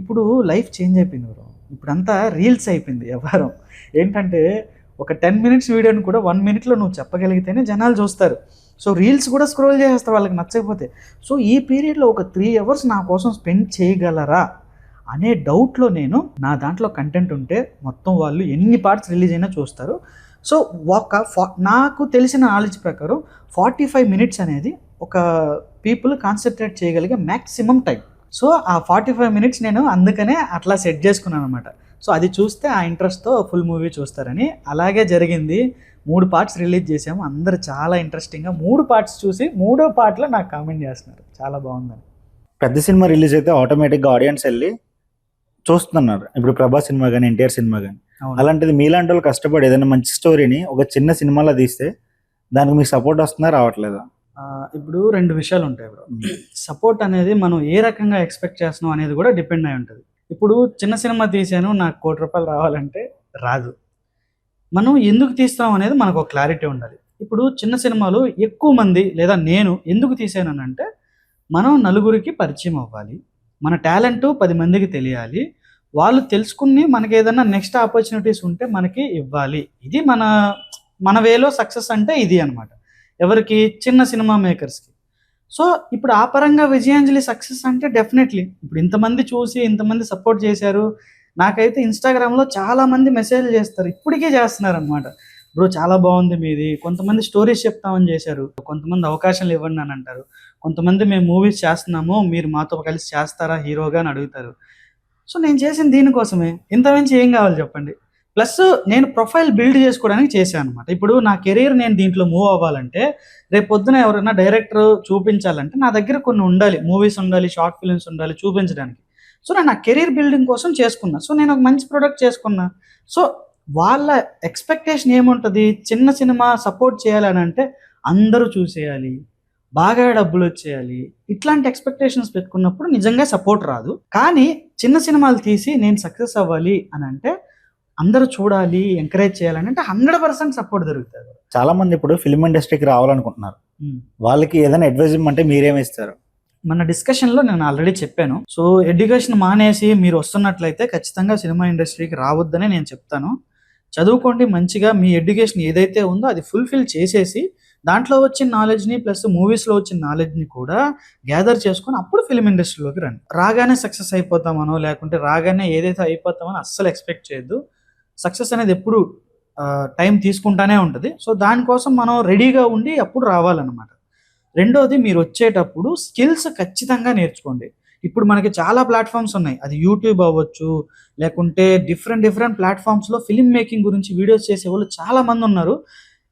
S2: ఇప్పుడు లైఫ్ చేంజ్ అయిపోయింది బ్రో. ఇప్పుడంతా రీల్స్ అయిపోయింది వ్యవహారం. ఏంటంటే ఒక 10 minutes వీడియోని కూడా 1 minute నువ్వు చెప్పగలిగితేనే జనాలు చూస్తారు. సో రీల్స్ కూడా స్క్రోల్ చేసేస్తారు వాళ్ళకి నచ్చకపోతే. సో ఈ పీరియడ్లో ఒక 3 hours నా కోసం స్పెండ్ చేయగలరా అనే డౌట్లో నేను నా దాంట్లో కంటెంట్ ఉంటే మొత్తం వాళ్ళు ఎన్ని పార్ట్స్ రిలీజ్ అయినా చూస్తారు. సో నాకు తెలిసిన నాలెడ్జ్ ప్రకారం 45 minutes అనేది ఒక పీపుల్ కాన్సన్ట్రేట్ చేయగలిగే మ్యాక్సిమం టైం. సో ఆ 45 minutes నేను అందుకనే అట్లా సెట్ చేసుకున్నాను అనమాట. సో అది చూస్తే ఆ ఇంట్రెస్ట్తో ఫుల్ మూవీ చూస్తారని. అలాగే జరిగింది. 3 parts రిలీజ్ చేసాము, అందరు చాలా ఇంట్రెస్టింగ్గా 3 parts చూసి 3వ పార్ట్లో నాకు కామెంట్ చేస్తున్నారు చాలా బాగుందని.
S1: పెద్ద సినిమా రిలీజ్ అయితే ఆటోమేటిక్గా ఆడియన్స్ వెళ్ళి చూస్తున్నారు. ఇప్పుడు ప్రభాస్ సినిమా కానీ ఎన్టీఆర్ సినిమా కానీ.
S2: అవును.
S1: అలాంటిది మీలాంటి వాళ్ళు కష్టపడి ఏదైనా మంచి స్టోరీని ఒక చిన్న సినిమాలో తీస్తే దానికి మీకు సపోర్ట్ వస్తుందా రావట్లేదా?
S2: ఇప్పుడు 2 విషయాలు ఉంటాయి బ్రో. సపోర్ట్ అనేది మనం ఏ రకంగా ఎక్స్పెక్ట్ చేస్తున్నాం అనేది కూడా డిపెండ్ అయి ఉంటుంది. ఇప్పుడు చిన్న సినిమా తీసాను, నాకు ₹1 కోటి రావాలంటే రాదు. మనం ఎందుకు తీస్తాం అనేది మనకు ఒక క్లారిటీ ఉండాలి. ఇప్పుడు చిన్న సినిమాలు ఎక్కువ మంది లేదా నేను ఎందుకు తీసానంటే, మనం నలుగురికి పరిచయం అవ్వాలి, మన టాలెంట్ 10 మందికి తెలియాలి, వాళ్ళు తెలుసుకుని మనకి ఏదైనా నెక్స్ట్ ఆపర్చునిటీస్ ఉంటే మనకి ఇవ్వాలి. ఇది మన వేలో సక్సెస్ అంటే ఇది అనమాట. ఎవరికి? చిన్న సినిమా మేకర్స్కి. సో ఇప్పుడు ఆ పరంగా విజయాంజలి సక్సెస్ అంటే డెఫినెట్లీ ఇప్పుడు ఇంతమంది చూసి ఇంతమంది సపోర్ట్ చేశారు. నాకైతే ఇన్స్టాగ్రామ్లో చాలామంది మెసేజ్లు చేస్తారు, ఇప్పటికే చేస్తున్నారు అనమాట. బ్రో చాలా బాగుంది మీది. కొంతమంది స్టోరీస్ చెప్తామని చేశారు, కొంతమంది అవకాశాలు ఇవ్వండి అని అంటారు, కొంతమంది మేము మూవీస్ చేస్తున్నాము మీరు మాతో కలిసి చేస్తారా హీరోగా అని అడుగుతారు. సో నేను చేసిన దీనికోసమే, ఇంతమించి ఏం కావాలి చెప్పండి. ప్లస్ నేను ప్రొఫైల్ బిల్డ్ చేసుకోవడానికి చేశాను అనమాట. ఇప్పుడు నా కెరీర్ నేను దీంట్లో మూవ్ అవ్వాలంటే, రేపు పొద్దున ఎవరైనా డైరెక్టర్ చూపించాలంటే నా దగ్గర కొన్ని ఉండాలి, మూవీస్ ఉండాలి, షార్ట్ ఫిల్మ్స్ ఉండాలి చూపించడానికి. సో నేను నా కెరీర్ బిల్డింగ్ కోసం చేసుకున్నా. సో నేను ఒక మంచి ప్రోడక్ట్ చేసుకున్నా. సో వాళ్ళ ఎక్స్పెక్టేషన్ ఏముంటుంది? చిన్న సినిమా సపోర్ట్ చేయాలని అంటే అందరూ చూసేయాలి, బాగా డబ్బులు వచ్చేయాలి, ఇట్లాంటి ఎక్స్పెక్టేషన్స్ పెట్టుకున్నప్పుడు నిజంగా సపోర్ట్ రాదు. కానీ చిన్న సినిమాలు తీసి నేను సక్సెస్ అవ్వాలి అని అంటే, అందరూ చూడాలి, ఎంకరేజ్ చేయాలని అంటే 100% సపోర్ట్ దొరుకుతుంది.
S1: చాలా మంది ఇప్పుడు ఫిల్మ్ ఇండస్ట్రీకి రావాలనుకుంటున్నారు, వాళ్ళకి ఏదైనా అడ్వైజ్ ఇమ్మంటే మీరేమి ఇస్తారు?
S2: మన డిస్కషన్లో నేను ఆల్రెడీ చెప్పాను. సో ఎడ్యుకేషన్ మానేసి మీరు వస్తున్నట్లయితే ఖచ్చితంగా సినిమా ఇండస్ట్రీకి రావద్దని నేను చెప్తాను. చదువుకోండి మంచిగా, మీ ఎడ్యుకేషన్ ఏదైతే ఉందో అది ఫుల్ఫిల్ చేసేసి దాంట్లో వచ్చిన నాలెడ్జ్ని ప్లస్ మూవీస్లో వచ్చిన నాలెడ్జ్ని కూడా గ్యాదర్ చేసుకొని అప్పుడు ఫిల్మ్ ఇండస్ట్రీలోకి రండి. రాగానే సక్సెస్ అయిపోతామనో లేకుంటే రాగానే ఏదైతే అయిపోతామని అస్సలు ఎక్స్పెక్ట్ చేయొద్దు. సక్సెస్ అనేది ఎప్పుడు టైం తీసుకుంటానే ఉంటుంది. సో దానికోసం మనం రెడీగా ఉండి అప్పుడు రావాలన్నమాట. రెండోది, మీరు వచ్చేటప్పుడు స్కిల్స్ ఖచ్చితంగా నేర్చుకోండి. ఇప్పుడు మనకి చాలా ప్లాట్ఫామ్స్ ఉన్నాయి, అది యూట్యూబ్ అవ్వచ్చు, లేకుంటే డిఫరెంట్ ప్లాట్ఫామ్స్లో ఫిల్మ్ మేకింగ్ గురించి వీడియోస్ చేసే వాళ్ళు చాలామంది ఉన్నారు.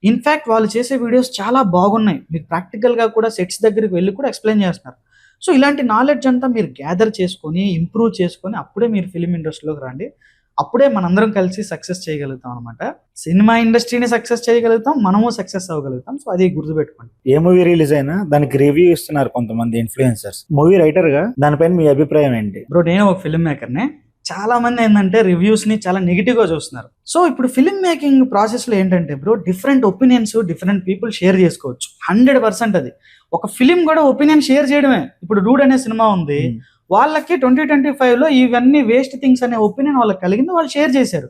S2: ఇన్ఫ్యాక్ట్ వాళ్ళు చేసే వీడియోస్ చాలా బాగున్నాయి, మీరు ప్రాక్టికల్గా కూడా సెట్స్ దగ్గరికి వెళ్ళి కూడా ఎక్స్ప్లెయిన్ చేస్తున్నారు. సో ఇలాంటి నాలెడ్జ్ అంతా మీరు గ్యాదర్ చేసుకొని ఇంప్రూవ్ చేసుకొని అప్పుడే మీరు ఫిల్మ్ ఇండస్ట్రీలోకి రండి. అప్పుడే మనందరం కలిసి సక్సెస్ చేయగలుగుతాం అనమాట. సినిమా ఇండస్ట్రీని సక్సెస్ చేయగలుగుతాం, మనము సక్సెస్ అవ్వగలుగుతాం. సో అది గుర్తుపెట్టుకోండి.
S1: ఏ మూవీ రిలీజ్ అయినా దానికి రివ్యూ ఇస్తున్నారు కొంతమంది ఇన్ఫ్లుయెన్సర్స్. మూవీ రైటర్ గా దానిపైన మీ అభిప్రాయం ఏంటి?
S2: బ్రో నేను ఒక ఫిల్మ్ మేకర్నే. చాలా మంది ఏంటంటే రివ్యూస్ ని చాలా నెగిటివ్ గా చూస్తున్నారు. సో ఇప్పుడు ఫిల్మ్ మేకింగ్ ప్రాసెస్ లో ఏంటంటే bro, different opinions different people share చేసుకోవచ్చు. 100% అది ఒక ఫిలిం కూడా ఒపీనియన్ షేర్ చేయడమే. ఇప్పుడు డూడ్ అనే సినిమా ఉంది, వాళ్ళకి 2025లో ఇవన్నీ వేస్ట్ థింగ్స్ అనే ఒపీనియన్ వాళ్ళకి కలిగింది, వాళ్ళు షేర్ చేశారు.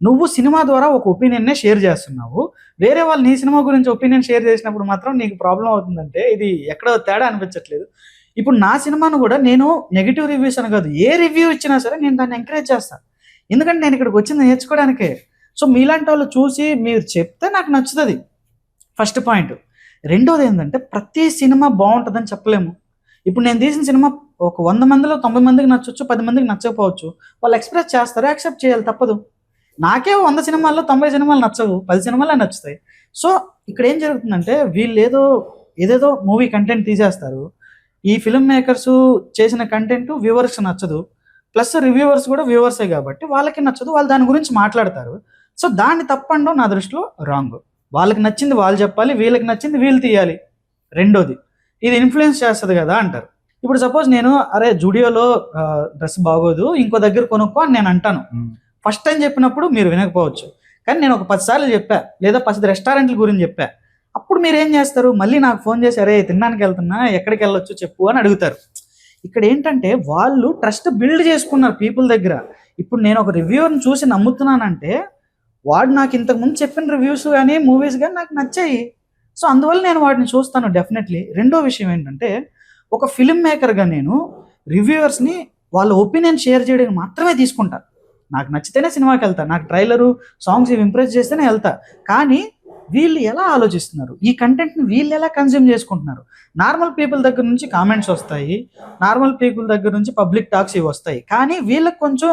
S2: నువ్వు సినిమా ద్వారా ఒక ఒపీనియన్నే షేర్ చేస్తున్నావు, వేరే వాళ్ళు నీ సినిమా గురించి ఒపీనియన్ షేర్ చేసినప్పుడు మాత్రం నీకు ప్రాబ్లం అవుతుందంటే ఇది ఎక్కడో తేడా అనిపించట్లేదు. ఇప్పుడు నా సినిమాను కూడా నేను నెగిటివ్ రివ్యూస్ అని కాదు, ఏ రివ్యూ ఇచ్చినా సరే నేను దాన్ని ఎంకరేజ్ చేస్తాను. ఎందుకంటే నేను ఇక్కడికి వచ్చింది నేర్చుకోవడానికే. సో మీలాంటి వాళ్ళు చూసి మీరు చెప్తే నాకు నచ్చుతుంది, ఫస్ట్ పాయింట్. రెండోది ఏంటంటే ప్రతి సినిమా బాగుంటుందని చెప్పలేము. ఇప్పుడు నేను తీసిన సినిమా ఒక 100 మందిలో 90 మందికి నచ్చవచ్చు, 10 మందికి నచ్చకపోవచ్చు. వాళ్ళు ఎక్స్ప్రెస్ చేస్తారు, యాక్సెప్ట్ చేయాలి, తప్పదు. నాకే 100 సినిమాల్లో 90 సినిమాలు నచ్చవు, 10 సినిమాలే నచ్చుతాయి. సో ఇక్కడ ఏం జరుగుతుందంటే వీళ్ళు ఏదేదో మూవీ కంటెంట్ తీసేస్తారు. ఈ ఫిల్మ్ మేకర్స్ చేసిన కంటెంట్ వ్యూవర్స్ నచ్చదు, ప్లస్ రివ్యూవర్స్ కూడా వ్యూవర్సే కాబట్టి వాళ్ళకి నచ్చదు, వాళ్ళు దాని గురించి మాట్లాడతారు. సో దాన్ని తప్పండో నా దృష్టిలో రాంగ్. వాళ్ళకి నచ్చింది వాళ్ళు చెప్పాలి, వీళ్ళకి నచ్చింది వీళ్ళు తీయాలి. రెండోది, ఇది ఇన్ఫ్లుయెన్స్ చేస్తుంది కదా అంటారు. ఇప్పుడు సపోజ్ నేను అరే జుడియోలో డ్రెస్ బాగోదు, ఇంకో దగ్గర కొనుక్కో అని నేను అంటాను. ఫస్ట్ టైం చెప్పినప్పుడు మీరు వినకపోవచ్చు, కానీ నేను ఒక 10 సార్లు చెప్పా, లేదా 10 రెస్టారెంట్ల గురించి చెప్పా. అప్పుడు మీరు ఏం చేస్తారు, మళ్ళీ నాకు ఫోన్ చేసి అరే తినడానికి వెళ్తున్నా, ఎక్కడికి వెళ్ళొచ్చు చెప్పు అని అడుగుతారు. ఇక్కడ ఏంటంటే వాళ్ళు ట్రస్ట్ బిల్డ్ చేసుకున్నారు పీపుల్ దగ్గర. ఇప్పుడు నేను ఒక రివ్యూని చూసి నమ్ముతున్నానంటే వాడు నాకు ఇంతకుముందు చెప్పిన రివ్యూస్ కానీ మూవీస్ కానీ నాకు నచ్చాయి. సో అందువల్ల నేను వాటిని చూస్తాను డెఫినెట్లీ. రెండో విషయం ఏంటంటే ఒక ఫిల్మ్ మేకర్గా నేను రివ్యూవర్స్ని వాళ్ళ ఒపీనియన్ షేర్ చేయడానికి మాత్రమే తీసుకుంటాను. నాకు నచ్చితేనే సినిమాకి వెళ్తా, నాకు ట్రైలరు సాంగ్స్ ఇవి ఇంప్రెస్ చేస్తేనే వెళ్తా. కానీ వీళ్ళు ఎలా ఆలోచిస్తున్నారు, ఈ కంటెంట్ని వీళ్ళు ఎలా కన్జ్యూమ్ చేసుకుంటున్నారు? నార్మల్ పీపుల్ దగ్గర నుంచి కామెంట్స్ వస్తాయి, నార్మల్ పీపుల్ దగ్గర నుంచి పబ్లిక్ టాక్స్ ఇవి వస్తాయి, కానీ వీళ్ళకి కొంచెం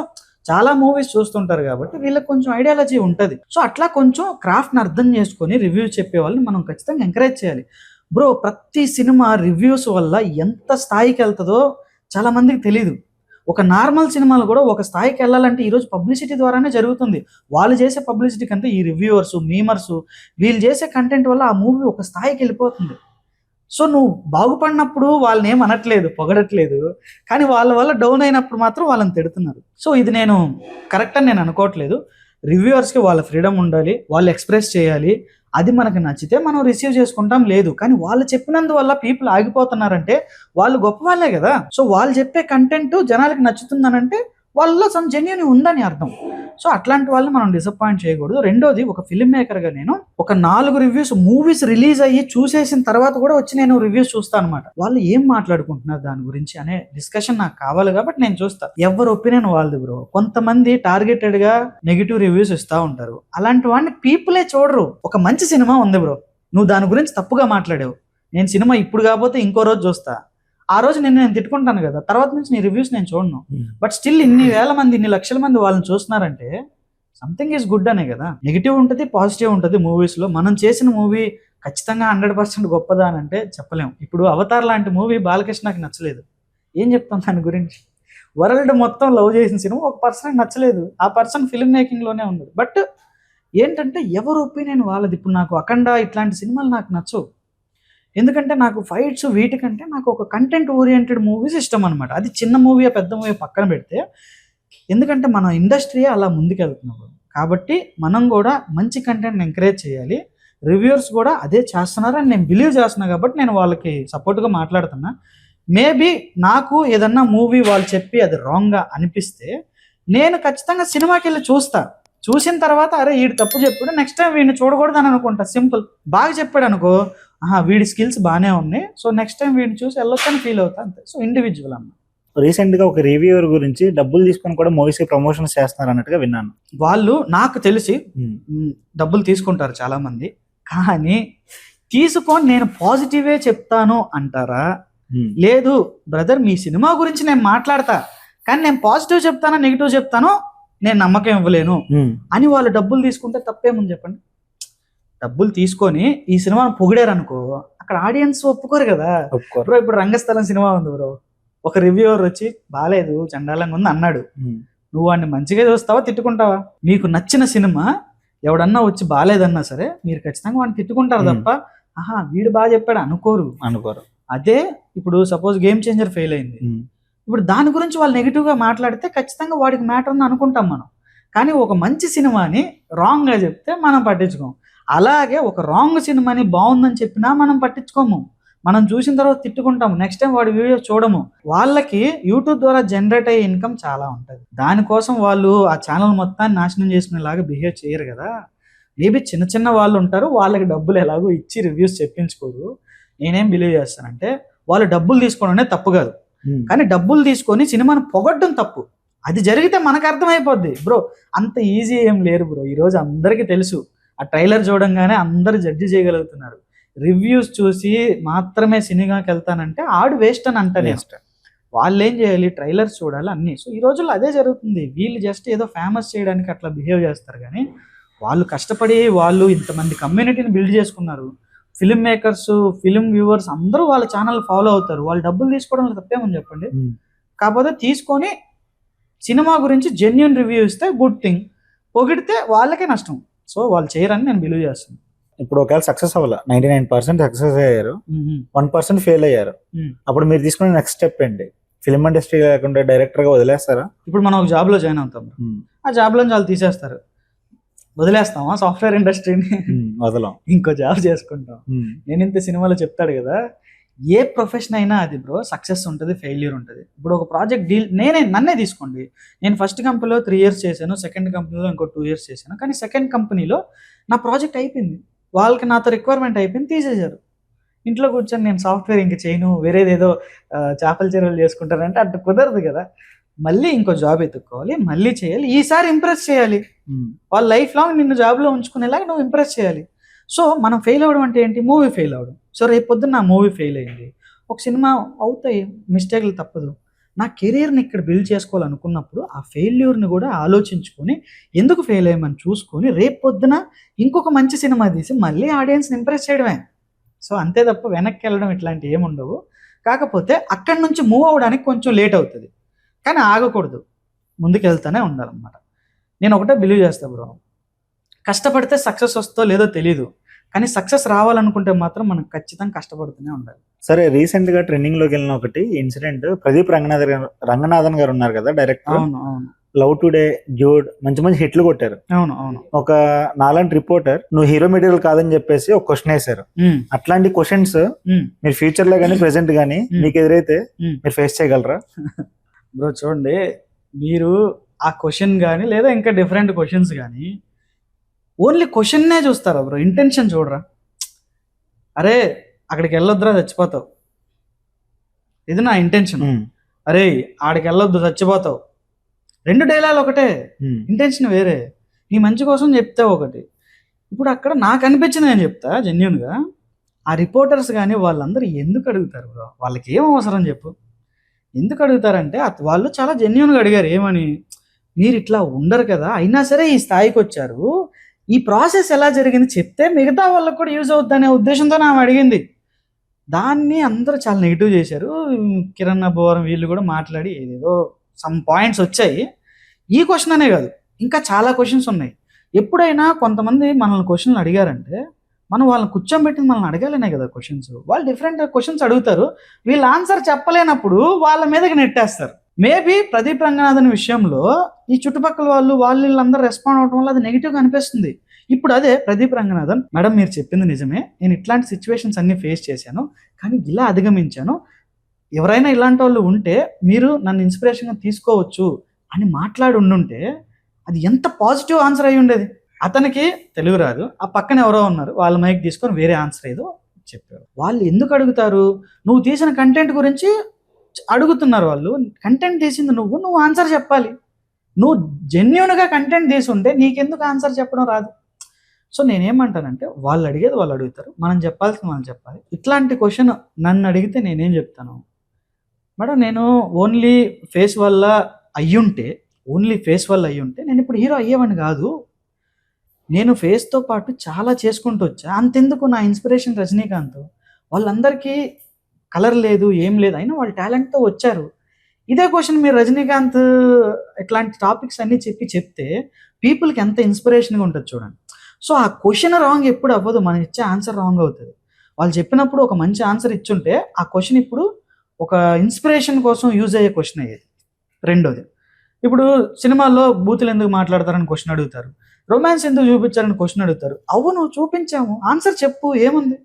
S2: చాలా మూవీస్ చూస్తుంటారు కాబట్టి వీళ్ళకి కొంచెం ఐడియాలజీ ఉంటుంది. సో అట్లా కొంచెం క్రాఫ్ట్ని అర్థం చేసుకొని రివ్యూ చెప్పే వాళ్ళని మనం ఖచ్చితంగా ఎంకరేజ్ చేయాలి. బ్రో ప్రతి సినిమా రివ్యూస్ వల్ల ఎంత స్థాయికి వెళ్తుందో చాలా మందికి తెలియదు. ఒక నార్మల్ సినిమాలు కూడా ఒక స్థాయికి వెళ్ళాలంటే ఈరోజు పబ్లిసిటీ ద్వారానే జరుగుతుంది. వాళ్ళు చేసే పబ్లిసిటీ కంటే ఈ రివ్యూవర్స్, మీమర్స్ వీళ్ళు చేసే కంటెంట్ వల్ల ఆ మూవీ ఒక స్థాయికి వెళ్ళిపోతుంది. సో నువ్వు బాగుపడినప్పుడు వాళ్ళని ఏం అనట్లేదు, పొగడట్లేదు, కానీ వాళ్ళ వల్ల డౌన్ అయినప్పుడు మాత్రం వాళ్ళని తిడుతున్నారు. సో ఇది నేను కరెక్ట్ అని నేను అనుకోవట్లేదు. రివ్యూవర్స్కి వాళ్ళ ఫ్రీడమ్ ఉండాలి, వాళ్ళు ఎక్స్ప్రెస్ చేయాలి. అది మనకు నచ్చితే మనం రిసీవ్ చేసుకుంటాం, లేదు కానీ వాళ్ళు చెప్పినందువల్ల పీపుల్ ఆగిపోతున్నారంటే వాళ్ళు గొప్ప వాళ్ళే కదా. సో వాళ్ళు చెప్పే కంటెంట్ జనాలకి నచ్చుతుందనంటే వాళ్ళలో సమ్ జెన్యూన్ ఉందని అర్థం. సో అట్లాంటి వాళ్ళని మనం డిసప్పాయింట్ చేయకూడదు. రెండోది, ఒక ఫిల్మ్ మేకర్గా నేను ఒక 4 రివ్యూస్ మూవీస్ రిలీజ్ అయ్యి చూసేసిన తర్వాత కూడా వచ్చి నేను రివ్యూస్ చూస్తాను అనమాట. వాళ్ళు ఏం మాట్లాడుకుంటున్నారు దాని గురించి అనే డిస్కషన్ నాకు కావాలి కాబట్టి నేను చూస్తా. ఎవరి ఒపీనియన్ వాళ్ళది బ్రో. కొంతమంది టార్గెటెడ్ గా నెగిటివ్ రివ్యూస్ ఇస్తూ ఉంటారు. అలాంటి వాడిని పీపులే చూడరు. ఒక మంచి సినిమా ఉంది బ్రో, నువ్వు దాని గురించి తప్పుగా మాట్లాడావు, నేను సినిమా ఇప్పుడు కాకపోతే ఇంకో రోజు చూస్తా, ఆ రోజు నేను తిట్టుకుంటాను కదా, తర్వాత నుంచి నీ రివ్యూస్ నేను చూడను. బట్ స్టిల్ ఇన్ని వేల మంది, ఇన్ని లక్షల మంది వాళ్ళని చూస్తున్నారంటే సంథింగ్ ఈజ్ గుడ్ అనే కదా. నెగిటివ్ ఉంటుంది, పాజిటివ్ ఉంటుంది మూవీస్లో. మనం చేసిన మూవీ ఖచ్చితంగా 100% గొప్పదా అని అంటే చెప్పలేము. ఇప్పుడు అవతార్ లాంటి మూవీ బాలకృష్ణకి నచ్చలేదు, ఏం చెప్తాం దాని గురించి? వరల్డ్ మొత్తం లవ్ చేసిన సినిమా ఒక పర్సన్కి నచ్చలేదు, ఆ పర్సన్ ఫిల్మ్ మేకింగ్లోనే ఉంది. బట్ ఏంటంటే ఎవరు ఒపీనియన్ వాళ్ళది. ఇప్పుడు నాకు అఖండ ఇట్లాంటి సినిమాలు నాకు నచ్చవు, ఎందుకంటే నాకు ఫైట్స్ వీటికంటే నాకు ఒక కంటెంట్ ఓరియంటెడ్ మూవీస్ ఇష్టం అనమాట. అది చిన్న మూవీ పెద్ద మూవీ పక్కన పెడితే, ఎందుకంటే మన ఇండస్ట్రీ అలా ముందుకెళ్తున్నాం కాబట్టి మనం కూడా మంచి కంటెంట్ని ఎంకరేజ్ చేయాలి. రివ్యూవర్స్ కూడా అదే చేస్తున్నారని నేను బిలీవ్ చేస్తున్నా కాబట్టి నేను వాళ్ళకి సపోర్ట్గా మాట్లాడుతున్నా. మేబీ నాకు ఏదన్నా మూవీ వాళ్ళు చెప్పి అది రాంగ్గా అనిపిస్తే నేను ఖచ్చితంగా సినిమాకి వెళ్ళి చూస్తా. చూసిన తర్వాత అరే వీడు తప్పు చెప్పాడు, నెక్స్ట్ టైం వీడిని చూడకూడదు అని అనుకుంటా. సింపుల్. బాగా చెప్పాడు అనుకో, వీడి స్కిల్స్ బాగానే ఉన్నాయి, సో నెక్స్ట్ టైం వీడిని చూసి వెళ్ళొచ్చని ఫీల్ అవుతా, అంతే. సో ఇండివిజువల్ అన్న.
S1: రీసెంట్ గా ఒక రివ్యూవర్ గురించి డబ్బులు తీసుకొని కూడా మూవీస్ కి ప్రమోషన్స్ చేస్తున్నారు అన్నట్టుగా విన్నాను.
S2: వాళ్ళు నాకు తెలిసి డబ్బులు తీసుకుంటారు చాలా మంది, కానీ తీసుకొని నేను పాజిటివే చెప్తాను అంటారా? లేదు బ్రదర్, మీ సినిమా గురించి నేను మాట్లాడతా, కానీ నేను పాజిటివ్ చెప్తానో నెగిటివ్ చెప్తానో నేను నమ్మకం ఇవ్వలేను అని వాళ్ళు డబ్బులు తీసుకుంటే తప్పేముంది చెప్పండి? డబ్బులు తీసుకొని ఈ సినిమాను పొగిడారు అనుకో, అక్కడ ఆడియన్స్ ఒప్పుకోరు కదా బ్రో. ఇప్పుడు రంగస్థలం సినిమా ఉంది బ్రో, ఒక రివ్యూవర్ వచ్చి బాగాలేదు, చండాలంగా ఉంది అన్నాడు. నువ్వు వాడిని మంచిగా చూస్తావా, తిట్టుకుంటావా? మీకు నచ్చిన సినిమా ఎవడన్నా వచ్చి బాగాలేదన్నా సరే మీరు ఖచ్చితంగా వాడిని తిట్టుకుంటారు తప్ప వీడు బాగా చెప్పాడు అనుకోరు. అదే ఇప్పుడు సపోజ్ గేమ్ చేంజర్ ఫెయిల్ అయింది, ఇప్పుడు దాని గురించి వాళ్ళు నెగిటివ్గా మాట్లాడితే ఖచ్చితంగా వాడికి మ్యాటర్ ఉంది అనుకుంటాం మనం. కానీ ఒక మంచి సినిమాని రాంగ్గా చెప్తే మనం పట్టించుకోం. అలాగే ఒక రాంగ్ సినిమాని బాగుందని చెప్పినా మనం పట్టించుకోము, మనం చూసిన తర్వాత తిట్టుకుంటాము, నెక్స్ట్ టైం వాడి వీడియో చూడము. వాళ్ళకి యూట్యూబ్ ద్వారా జనరేట్ అయ్యే ఇన్కమ్ చాలా ఉంటుంది, దానికోసం వాళ్ళు ఆ ఛానల్ మొత్తాన్ని నాశనం చేసుకునేలాగా బిహేవ్ చేయరు కదా. మేబీ చిన్న చిన్న వాళ్ళు ఉంటారు, వాళ్ళకి డబ్బులు ఎలాగో ఇచ్చి రివ్యూస్ చెప్పించుకోరు. నేనేం బిలీవ్ చేస్తానంటే వాళ్ళు డబ్బులు తీసుకోవడం తప్పు కాదు, కానీ డబ్బులు తీసుకొని సినిమాను పొగడ్డం తప్పు. అది జరిగితే మనకు అర్థమైపోద్ది బ్రో. అంత ఈజీ ఏం లేరు బ్రో, ఈరోజు అందరికీ తెలుసు. ఆ ట్రైలర్ చూడంగానే అందరు జడ్జి చేయగలుగుతున్నారు. రివ్యూస్ చూసి మాత్రమే సినిమాకి వెళ్తానంటే ఆడు వేస్ట్ అని అంటాను. వాళ్ళు ఏం చేయాలి, ట్రైలర్స్ చూడాలి అన్నీ. సో ఈ రోజుల్లో అదే జరుగుతుంది. వీళ్ళు జస్ట్ ఏదో ఫేమస్ చేయడానికి అట్లా బిహేవ్ చేస్తారు, కానీ వాళ్ళు కష్టపడి వాళ్ళు ఇంతమంది కమ్యూనిటీని బిల్డ్ చేసుకున్నారు. ఫిల్మ్ మేకర్స్, ఫిల్మ్ వ్యూవర్స్ అందరూ వాళ్ళ ఛానల్ ఫాలో అవుతారు. వాళ్ళు డబ్బులు తీసుకోవడంలో తప్పేమని చెప్పండి. కాకపోతే తీసుకొని సినిమా గురించి జెన్యూన్ రివ్యూ ఇస్తే గుడ్ థింగ్, పొగిడితే వాళ్ళకే నష్టం. సో వాళ్ళు చేయరని నేను బిలీవ్ చేస్తాను.
S1: ఇప్పుడు ఒకవేళ సక్సెస్ అవ్వాలి, 99% సక్సెస్ అయ్యారు, 1% ఫెయిల్ అయ్యారు, అప్పుడు మీరు తీసుకునే నెక్స్ట్ స్టెప్ ఏంటి? ఫిల్మ్ ఇండస్ట్రీ లేకుండా డైరెక్టర్గా వదిలేస్తారా?
S2: ఇప్పుడు మనం ఒక జాబ్లో జాయిన్ అవుతాం, ఆ జాబ్లో వాళ్ళు తీసేస్తారు, వదిలేస్తామా సాఫ్ట్వేర్ ఇండస్ట్రీని?
S1: వదలం,
S2: ఇంకో జాబ్ చేసుకుంటాం. నేను ఇంత సినిమాలో చెప్తాడు కదా, ఏ ప్రొఫెషన్ అయినా అది బ్రో సక్సెస్ ఉంటుంది, ఫెయిల్యూర్ ఉంటుంది. ఇప్పుడు ఒక ప్రాజెక్ట్ డీల్ నన్నే తీసుకోండి, నేను ఫస్ట్ కంపెనీలో 3 years చేశాను, సెకండ్ కంపెనీలో ఇంకో 2 years చేశాను. కానీ సెకండ్ కంపెనీలో నా ప్రాజెక్ట్ అయిపోయింది, వాళ్ళకి నాతో రిక్వైర్మెంట్ అయిపోయింది, తీసేశారు. ఇంట్లో కూర్చొని నేను సాఫ్ట్వేర్ ఇంక చేయను, వేరేదేదో చేపల చెరువులు చేసుకుంటారంటే అటు కుదరదు కదా. మళ్ళీ ఇంకో జాబ్ ఎత్తుక్కోవాలి, మళ్ళీ చేయాలి, ఈసారి ఇంప్రెస్ చేయాలి. వాళ్ళ లైఫ్ లాంగ్ నిన్ను జాబ్లో ఉంచుకునేలాగా నువ్వు ఇంప్రెస్ చేయాలి. సో మనం ఫెయిల్ అవ్వడం అంటే ఏంటి? మూవీ ఫెయిల్ అవ్వడం. సో రేపు పొద్దున్న నా మూవీ ఫెయిల్ అయింది, ఒక సినిమా అవుతాయి, మిస్టేక్లు తప్పదు. నా కెరీర్ని ఇక్కడ బిల్డ్ చేసుకోవాలనుకున్నప్పుడు ఆ ఫెయిల్యూర్ని కూడా ఆలోచించుకొని ఎందుకు ఫెయిల్ అయ్యామని చూసుకొని రేపు పొద్దున ఇంకొక మంచి సినిమా తీసి మళ్ళీ ఆడియన్స్ని ఇంప్రెస్ చేయడమే. సో అంతే తప్ప వెనక్కి వెళ్ళడం ఇట్లాంటివి ఏముండవు. కాకపోతే అక్కడి నుంచి మూవ్ అవ్వడానికి కొంచెం లేట్ అవుతుంది, కానీ ఆగకూడదు, ముందుకు వెళ్తూనే ఉండాలన్నమాట. నేను ఒకటే బిలీవ్ చేస్తా బ్రో, కష్టపడితే సక్సెస్ వస్తో లేదో తెలీదు, కానీ సక్సెస్ రావాలనుకుంటే మాత్రం మనం ఖచ్చితంగా కష్టపడుతూనే ఉండాలి.
S1: సరే, రీసెంట్ గా ట్రెండింగ్ లోకి వెళ్ళిన ఒకటి ఇన్సిడెంట్, ప్రదీప్ రంగనాథన్ గారు ఉన్నారు కదా డైరెక్టర్,
S2: అవును అవును
S1: లవ్ టుడే, డ్యూడ్, మంచి మంచి హిట్లు కొట్టారు.
S2: అవును అవును.
S1: ఒక నాలాంటి రిపోర్టర్ నువ్వు హీరో మెటీరియల్ కాదని చెప్పేసి ఒక క్వశ్చన్ వేశారు. అట్లాంటి క్వశ్చన్స్ మీరు ఫ్యూచర్ లో గానీ ప్రెసెంట్ గానీ మీకు ఎదురైతే మీరు ఫేస్ చేయగలరా?
S2: బ్రో చూడండి, మీరు ఆ క్వశ్చన్ కానీ లేదా ఇంకా డిఫరెంట్ క్వశ్చన్స్ కానీ ఓన్లీ క్వశ్చన్నే చూస్తారా బ్రో, ఇంటెన్షన్ చూడరా? అరే అక్కడికి వెళ్ళొద్దురా చచ్చిపోతావు, ఇది నా ఇంటెన్షన్. అరే ఆడికి వెళ్ళొద్దు చచ్చిపోతావు, రెండు డైలాగ్ ఒకటే, ఇంటెన్షన్ వేరే. నీ మంచి కోసం చెప్తే ఒకటి. ఇప్పుడు అక్కడ నాకు అనిపించింది నేను చెప్తా జెన్యున్గా. ఆ రిపోర్టర్స్ కానీ వాళ్ళందరూ ఎందుకు అడుగుతారు బ్రో? వాళ్ళకి ఏం అవసరం చెప్పు? ఎందుకు అడుగుతారంటే వాళ్ళు చాలా జెన్యున్గా అడిగారు, ఏమని, మీరు ఇట్లా ఉండరు కదా, అయినా సరే ఈ స్థాయికి వచ్చారు, ఈ ప్రాసెస్ ఎలా జరిగింది చెప్తే మిగతా వాళ్ళకు కూడా యూజ్ అవుద్ది అనే ఉద్దేశంతో ఆమె అడిగింది. దాన్ని అందరూ చాలా నెగిటివ్ చేశారు. కిరణ్ అబ్బోవరం వీళ్ళు కూడా మాట్లాడి ఏదేదో సమ్ పాయింట్స్ వచ్చాయి. ఈ క్వశ్చన్ అనే కాదు, ఇంకా చాలా క్వశ్చన్స్ ఉన్నాయి. ఎప్పుడైనా కొంతమంది మనల్ని క్వశ్చన్లు అడిగారంటే మనం వాళ్ళని కూర్చోబెట్టింది మనల్ని అడగాలనే కదా క్వశ్చన్స్. వాళ్ళు డిఫరెంట్ క్వశ్చన్స్ అడుగుతారు, వీళ్ళు ఆన్సర్ చెప్పలేనప్పుడు వాళ్ళ మీదకి నెట్టేస్తారు. మేబీ ప్రదీప్ రంగనాథన్ విషయంలో ఈ చుట్టుపక్కల వీళ్ళందరూ రెస్పాండ్ అవడం వల్ల అది నెగిటివ్గా అనిపిస్తుంది. ఇప్పుడు అదే ప్రదీప్ రంగనాథన్, మేడం మీరు చెప్పింది నిజమే, నేను ఇట్లాంటి సిచ్యువేషన్స్ అన్ని ఫేస్ చేశాను, కానీ ఇలా అధిగమించాను, ఎవరైనా ఇలాంటి వాళ్ళు ఉంటే మీరు నన్ను ఇన్స్పిరేషన్గా తీసుకోవచ్చు అని మాట్లాడి ఉండుంటే అది ఎంత పాజిటివ్ ఆన్సర్ అయి ఉండేది. అతనికి తెలుగు రాదు, ఆ పక్కన ఎవరో ఉన్నారు, వాళ్ళ మైక్ తీసుకొని వేరే ఆన్సర్ ఏదో చెప్పారు. వాళ్ళు ఎందుకు అడుగుతారు? నువ్వు తీసిన కంటెంట్ గురించి అడుగుతున్నారు వాళ్ళు. కంటెంట్ తీసింది నువ్వు ఆన్సర్ చెప్పాలి. నువ్వు జెన్యున్గా కంటెంట్ తీసి ఉంటే నీకెందుకు ఆన్సర్ చెప్పడం రాదు? సో నేనేమంటానంటే వాళ్ళు అడిగేది వాళ్ళు అడుగుతారు, మనం చెప్పాల్సింది మనం చెప్పాలి. ఇట్లాంటి క్వశ్చన్ నన్ను అడిగితే నేనేం చెప్తాను, మేడం నేను ఓన్లీ ఫేస్ వల్ల అయ్యుంటే నేను ఇప్పుడు హీరో అయ్యేవాడిని కాదు, నేను ఫేస్తో పాటు చాలా చేసుకుంటూ వచ్చా. అంతెందుకు నా ఇన్స్పిరేషన్ రజనీకాంత్, వాళ్ళందరికీ కలర్ లేదు ఏం లేదు, అయినా వాళ్ళు టాలెంట్తో వచ్చారు. ఇదే క్వశ్చన్ మీరు రజనీకాంత్ ఇట్లాంటి టాపిక్స్ అన్నీ చెప్తే పీపుల్కి ఎంత ఇన్స్పిరేషన్గా ఉంటుంది చూడండి. సో ఆ క్వశ్చన్ రాంగ్ ఎప్పుడు అవ్వదు, మనం ఇచ్చే ఆన్సర్ రాంగ్ అవుతుంది. వాళ్ళు చెప్పినప్పుడు ఒక మంచి ఆన్సర్ ఇచ్చుంటే ఆ క్వశ్చన్ ఇప్పుడు ఒక ఇన్స్పిరేషన్ కోసం యూజ్ అయ్యే క్వశ్చన్ అయ్యేది. రెండోది, ఇప్పుడు సినిమాల్లో బూతులు ఎందుకు మాట్లాడతారని క్వశ్చన్ అడుగుతారు, రొమాన్స్ ఎందుకు చూపించారని క్వశ్చన్ అడుగుతారు. అవును చూపించాము, ఆన్సర్ చెప్పు, ఏముంది?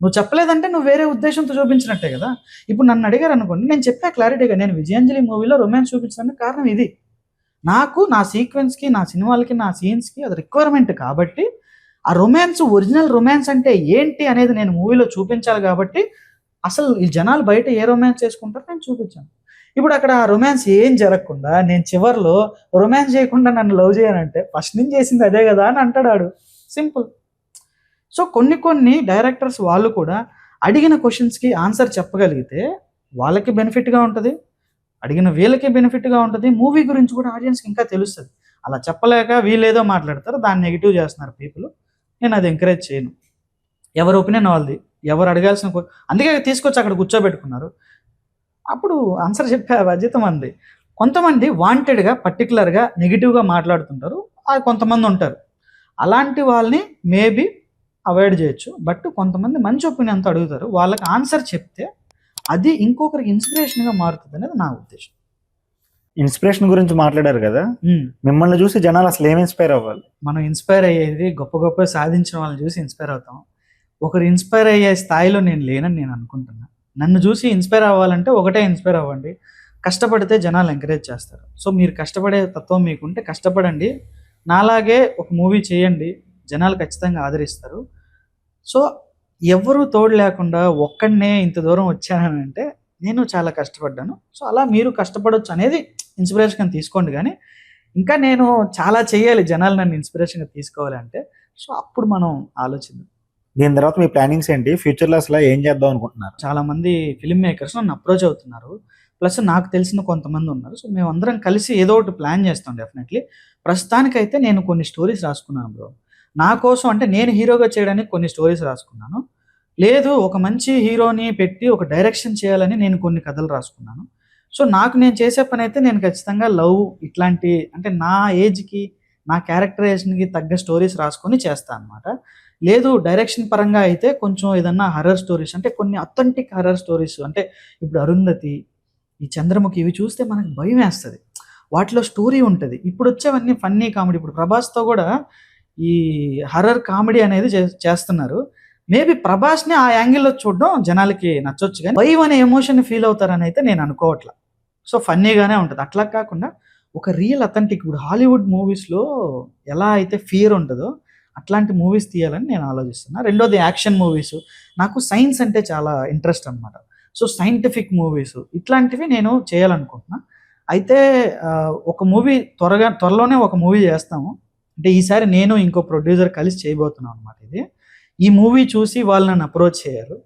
S2: నువ్వు చెప్పలేదంటే నువ్వు వేరే ఉద్దేశంతో చూపించినట్టే కదా. ఇప్పుడు నన్ను అడిగారు అనుకోండి, నేను చెప్పా క్లారిటీగా, నేను విజయాంజలి మూవీలో రొమాన్స్ చూపించడానికి కారణం ఇది, నాకు నా సీక్వెన్స్కి, నా సినిమాలకి, నా సీన్స్కి అది రిక్వైర్మెంట్ కాబట్టి ఆ రొమాన్స్, ఒరిజినల్ రొమాన్స్ అంటే ఏంటి అనేది నేను మూవీలో చూపించాలి కాబట్టి అసలు ఈ జనాలు బయట ఏ రొమాన్స్ చేసుకుంటారో నేను చూపించాను. ఇప్పుడు అక్కడ ఆ రొమాన్స్ ఏం జరగకుండా నేను చివర్లో రొమాన్స్ చేయకుండా నన్ను లవ్ చేయనంటే ఫస్ట్ నుంచి చేసింది అదే కదా అని అంటాడు. సింపుల్. సో కొన్ని డైరెక్టర్స్ వాళ్ళు కూడా అడిగిన క్వశ్చన్స్కి ఆన్సర్ చెప్పగలిగితే వాళ్ళకి బెనిఫిట్గా ఉంటుంది, అడిగిన వీళ్ళకి బెనిఫిట్గా ఉంటుంది, మూవీ గురించి కూడా ఆడియన్స్కి ఇంకా తెలుస్తుంది. అలా చెప్పలేక వీళ్ళేదో మాట్లాడతారు, దాన్ని నెగిటివ్ చేస్తున్నారు పీపుల్. నేను అది ఎంకరేజ్ చేయను. ఎవరి ఒపీనియన్ వాళ్ళది, ఎవరు అడగాల్సిన అందుకే తీసుకొచ్చి అక్కడ కూర్చోబెట్టుకున్నారు. అప్పుడు ఆన్సర్ చెప్పే బాధ్యత మంది. కొంతమంది వాంటెడ్గా పర్టికులర్గా నెగిటివ్గా మాట్లాడుతుంటారు, కొంతమంది ఉంటారు. అలాంటి వాళ్ళని మేబీ అవాయిడ్ చేయొచ్చు. బట్ కొంతమంది మంచి ఒపీనియన్తో అడుగుతారు, వాళ్ళకి ఆన్సర్ చెప్తే అది ఇంకొకరికి ఇన్స్పిరేషన్గా మారుతుంది అనేది నా ఉద్దేశం.
S1: ఇన్స్పిరేషన్ గురించి మాట్లాడారు కదా, మిమ్మల్ని చూసి జనాలు అసలు ఏం ఇన్స్పైర్ అవ్వాలి?
S2: మనం ఇన్స్పైర్ అయ్యేది గొప్ప సాధించిన వాళ్ళని చూసి ఇన్స్పైర్ అవుతాం. ఒకరు ఇన్స్పైర్ అయ్యే స్థాయిలో నేను లేనని నేను అనుకుంటున్నా. నన్ను చూసి ఇన్స్పైర్ అవ్వాలంటే ఒకటే ఇన్స్పైర్ అవ్వండి, కష్టపడితే జనాలు ఎంకరేజ్ చేస్తారు. సో మీరు కష్టపడే తత్వం మీకుంటే కష్టపడండి, నాలాగే ఒక మూవీ చేయండి, జనాలు ఖచ్చితంగా ఆదరిస్తారు. సో ఎవరు తోడు లేకుండా ఒక్కడనే ఇంత దూరం వచ్చానని అంటే నేను చాలా కష్టపడ్డాను. సో అలా మీరు కష్టపడవచ్చు అనేది ఇన్స్పిరేషన్గా తీసుకోండి. కానీ ఇంకా నేను చాలా చేయాలి జనాలు నన్ను ఇన్స్పిరేషన్గా తీసుకోవాలి అంటే, సో అప్పుడు మనం ఆలోచిద్దాం.
S1: దీని తర్వాత మీ ప్లానింగ్స్ ఏంటి? ఫ్యూచర్లో అసలు ఏం చేద్దాం అనుకుంటున్నారు?
S2: చాలామంది ఫిల్మ్ మేకర్స్ నన్ను అప్రోచ్ అవుతున్నారు, ప్లస్ నాకు తెలిసిన కొంతమంది ఉన్నారు. సో మేమందరం కలిసి ఏదో ఒకటి ప్లాన్ చేస్తాం డెఫినెట్లీ. ప్రస్తుతానికైతే నేను కొన్ని స్టోరీస్ రాసుకున్నాను బ్రో, నా కోసం. అంటే నేను హీరోగా చేయడానికి కొన్ని స్టోరీస్ రాసుకున్నాను. లేదు ఒక మంచి హీరోని పెట్టి ఒక డైరెక్షన్ చేయాలని నేను కొన్ని కథలు రాసుకున్నాను. సో నాకు నేను చేసే పని అయితే నేను ఖచ్చితంగా లవ్ ఇట్లాంటి అంటే నా ఏజ్కి నా క్యారెక్టరైజేషన్కి తగ్గ స్టోరీస్ రాసుకొని చేస్తాను అనమాట. లేదు డైరెక్షన్ పరంగా అయితే కొంచెం ఏదన్నా హర్రర్ స్టోరీస్ అంటే కొన్ని అథెంటిక్ హర్రర్ స్టోరీస్ అంటే ఇప్పుడు అరుంధతి, ఈ చంద్రముఖి ఇవి చూస్తే మనకు భయం వేస్తుంది. వాటిలో స్టోరీ ఉంటుంది. ఇప్పుడు వచ్చేవన్నీ ఫన్నీ కామెడీ. ఇప్పుడు ప్రభాస్తో కూడా ఈ హర్రర్ కామెడీ అనేది చేస్తున్నారు. మేబీ ప్రభాస్ని ఆ యాంగిల్లో చూడడం జనాలకి నచ్చొచ్చు, కానీ భయం అనే ఎమోషన్ ఫీల్ అవుతారని అయితే నేను అనుకోవట్లా. సో ఫన్నీగానే ఉంటుంది. అట్లా కాకుండా ఒక రియల్ అథెంటిక్ ఇప్పుడు హాలీవుడ్ మూవీస్లో ఎలా అయితే ఫియర్ ఉంటుందో అట్లాంటి మూవీస్ తీయాలని నేను ఆలోచిస్తున్నా. రెండోది యాక్షన్ మూవీస్. నాకు సైన్స్ అంటే చాలా ఇంట్రెస్ట్ అనమాట. సో సైంటిఫిక్ మూవీస్ ఇట్లాంటివి నేను చేయాలనుకుంటున్నా. అయితే ఒక మూవీ త్వరలోనే ఒక మూవీ చేస్తాము. అంటే ఈసారి నేను ఇంకో ప్రొడ్యూసర్ కలిసి చేయబోతున్నాం అనమాట. ఈ మూవీ చూసి వాళ్ళు నన్ను అప్రోచ్ చేయారు.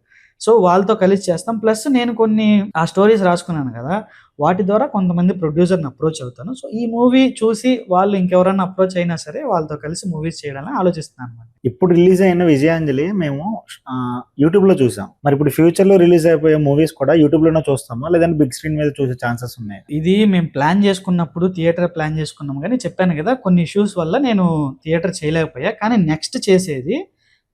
S2: సో వాళ్ళతో కలిసి చేస్తాం. ప్లస్ నేను కొన్ని ఆ స్టోరీస్ రాసుకున్నాను కదా, వాటి ద్వారా కొంతమంది ప్రొడ్యూసర్ని అప్రోచ్ అవుతాను. సో ఈ మూవీ చూసి వాళ్ళు ఇంకెవరన్నా అప్రోచ్ అయినా సరే వాళ్ళతో కలిసి మూవీస్ చేయడానికి ఆలోచిస్తున్నాను అనమాట.
S1: ఇప్పుడు రిలీజ్ అయిన విజయాంజలి మేము యూట్యూబ్లో చూసాం. మరి ఇప్పుడు ఫ్యూచర్లో రిలీజ్ అయిపోయే మూవీస్ కూడా యూట్యూబ్లోనే చూస్తామా, లేదంటే బిగ్ స్క్రీన్ మీద చూసే ఛాన్సెస్ ఉన్నాయి?
S2: ఇది మేము ప్లాన్ చేసుకున్నప్పుడు థియేటర్ ప్లాన్ చేసుకున్నాం, కానీ చెప్పాను కదా కొన్ని ఇష్యూస్ వల్ల నేను థియేటర్ చేయలేకపోయా. కానీ నెక్స్ట్ చేసేది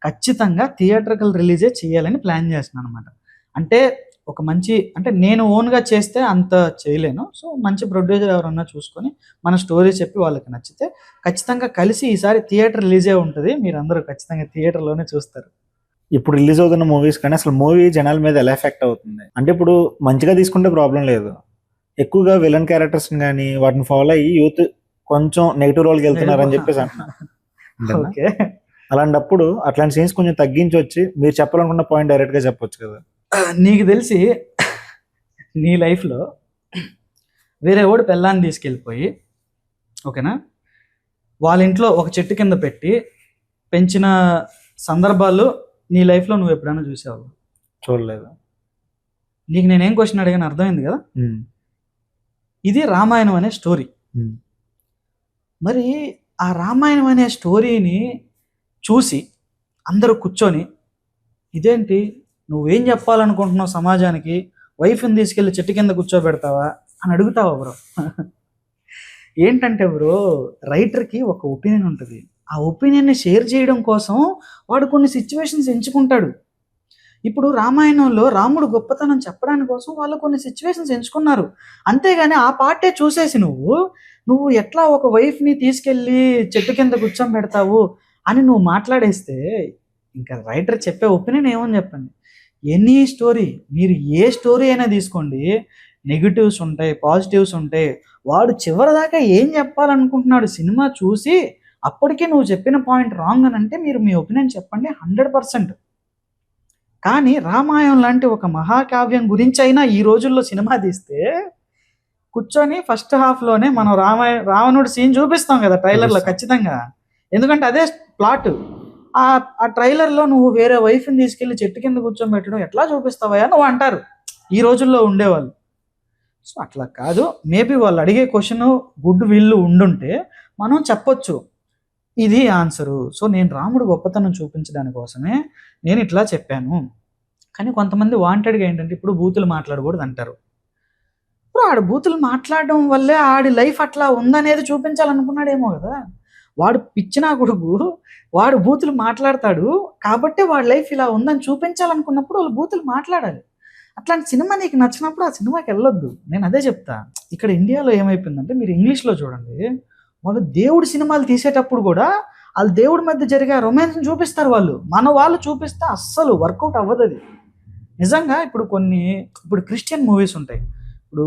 S2: ఖచ్చితంగా థియేటర్కల్ రిలీజే చేయాలని ప్లాన్ చేస్తున్నాను అనమాట. అంటే ఒక మంచి అంటే నేను ఓన్గా చేస్తే అంత చేయలేను. సో మంచి ప్రొడ్యూసర్ ఎవరన్నా చూసుకొని మన స్టోరీ చెప్పి వాళ్ళకి నచ్చితే ఖచ్చితంగా కలిసి ఈసారి థియేటర్ రిలీజే ఉంటుంది. మీరందరూ ఖచ్చితంగా థియేటర్లోనే చూస్తారు.
S1: ఇప్పుడు రిలీజ్ అవుతున్న మూవీస్ కానీ అసలు మూవీ జనాల మీద ఎలా ఎఫెక్ట్ అవుతుంది అంటే, ఇప్పుడు మంచిగా తీసుకుంటే ప్రాబ్లం లేదు, ఎక్కువగా విలన్ క్యారెక్టర్స్ కానీ వాటిని ఫాలో అయ్యి యూత్ కొంచెం నెగిటివ్ రోల్కి వెళ్తున్నారు అని చెప్పేసి అంటున్నారు.
S2: ఓకే,
S1: అలాంటప్పుడు అట్లాంటి సీన్స్ కొంచెం తగ్గించి వచ్చి మీరు చెప్పాలనుకున్న పాయింట్ డైరెక్ట్గా చెప్పొచ్చు కదా.
S2: నీకు తెలిసి నీ లైఫ్లో వేరే వాడు పెళ్ళాన్ని తీసుకెళ్ళిపోయి ఓకేనా వాళ్ళ ఇంట్లో ఒక చెట్టు కింద పెట్టి పెంచిన సందర్భాలు నీ లైఫ్లో నువ్వు ఎప్పుడైనా చూసావు?
S1: చూడలేదు.
S2: నీకు నేనేం క్వశ్చన్ అడిగాను అర్థమైంది కదా. ఇది రామాయణం అనే స్టోరీ. మరి ఆ రామాయణం అనే స్టోరీని చూసి అందరూ కూర్చొని ఇదేంటి నువ్వేం చెప్పాలనుకుంటున్నావు సమాజానికి, వైఫ్ని తీసుకెళ్ళి చెట్టు కింద కూర్చోబెడతావా అని అడుగుతావా బ్రో? ఏంటంటే బ్రో, రైటర్కి ఒక ఒపీనియన్ ఉంటుంది. ఆ ఒపీనియన్ని షేర్ చేయడం కోసం వాడు కొన్ని సిచ్యువేషన్స్ ఎంచుకుంటాడు. ఇప్పుడు రామాయణంలో రాముడు గొప్పతనం చెప్పడానికి కోసం వాళ్ళు కొన్ని సిచ్యువేషన్స్ ఎంచుకున్నారు. అంతేగాని ఆ పార్టే చూసేసి నువ్వు ఎట్లా ఒక వైఫ్ని తీసుకెళ్ళి చెట్టు కింద కూర్చోబెడతావు అని నువ్వు మాట్లాడేస్తే ఇంకా రైటర్ చెప్పే ఒపీనియన్ ఏమని చెప్పండి. ఎనీ స్టోరీ, మీరు ఏ స్టోరీ అయినా తీసుకోండి, నెగిటివ్స్ ఉంటాయి, పాజిటివ్స్ ఉంటాయి. వాడు చివరిదాకా ఏం చెప్పాలనుకుంటున్నాడు సినిమా చూసి అప్పటికే నువ్వు చెప్పిన పాయింట్ రాంగ్ అని అంటే మీరు మీ ఒపీనియన్ చెప్పండి 100%. కానీ రామాయణం లాంటి ఒక మహాకావ్యం గురించి అయినా ఈ రోజుల్లో సినిమా తీస్తే కూర్చొని ఫస్ట్ హాఫ్లోనే మనం రావణుడి సీన్ చూపిస్తాం కదా ట్రైలర్లో ఖచ్చితంగా. ఎందుకంటే అదే ప్లాట్. ఆ ట్రైలర్లో నువ్వు వేరే వైఫ్ని తీసుకెళ్ళి చెట్టు కింద కూర్చోబెట్టడం ఎట్లా చూపిస్తావా నువ్వు అంటారు ఈ రోజుల్లో ఉండేవాళ్ళు. సో అట్లా కాదు, మేబీ వాళ్ళు అడిగే క్వశ్చన్ గుడ్ విల్ ఉండుంటే మనం చెప్పొచ్చు ఇది ఆన్సరు. సో నేను రాముడు గొప్పతనం చూపించడానికి కోసమే నేను ఇట్లా చెప్పాను. కానీ కొంతమంది వాంటెడ్గా ఏంటంటే ఇప్పుడు బూతులు మాట్లాడకూడదు అంటారు. ఇప్పుడు ఆడు బూతులు మాట్లాడడం వల్లే ఆడి లైఫ్ అట్లా ఉందనేది చూపించాలనుకున్నాడేమో కదా. వాడు పిచ్చినా కొడుకు, వాడు బూతులు మాట్లాడతాడు కాబట్టి వాడి లైఫ్ ఇలా ఉందని చూపించాలనుకున్నప్పుడు వాళ్ళు బూతులు మాట్లాడాలి. అట్లాంటి సినిమా నీకు నచ్చినప్పుడు ఆ సినిమాకి వెళ్ళొద్దు. నేను అదే చెప్తా. ఇక్కడ ఇండియాలో ఏమైపోయిందంటే మీరు ఇంగ్లీష్లో చూడండి, వాళ్ళు దేవుడి సినిమాలు తీసేటప్పుడు కూడా వాళ్ళు దేవుడి మధ్య జరిగే రొమాన్స్ని చూపిస్తారు. వాళ్ళు చూపిస్తే అస్సలు వర్కౌట్ అవ్వదు అది నిజంగా. ఇప్పుడు క్రిస్టియన్ మూవీస్ ఉంటాయి, ఇప్పుడు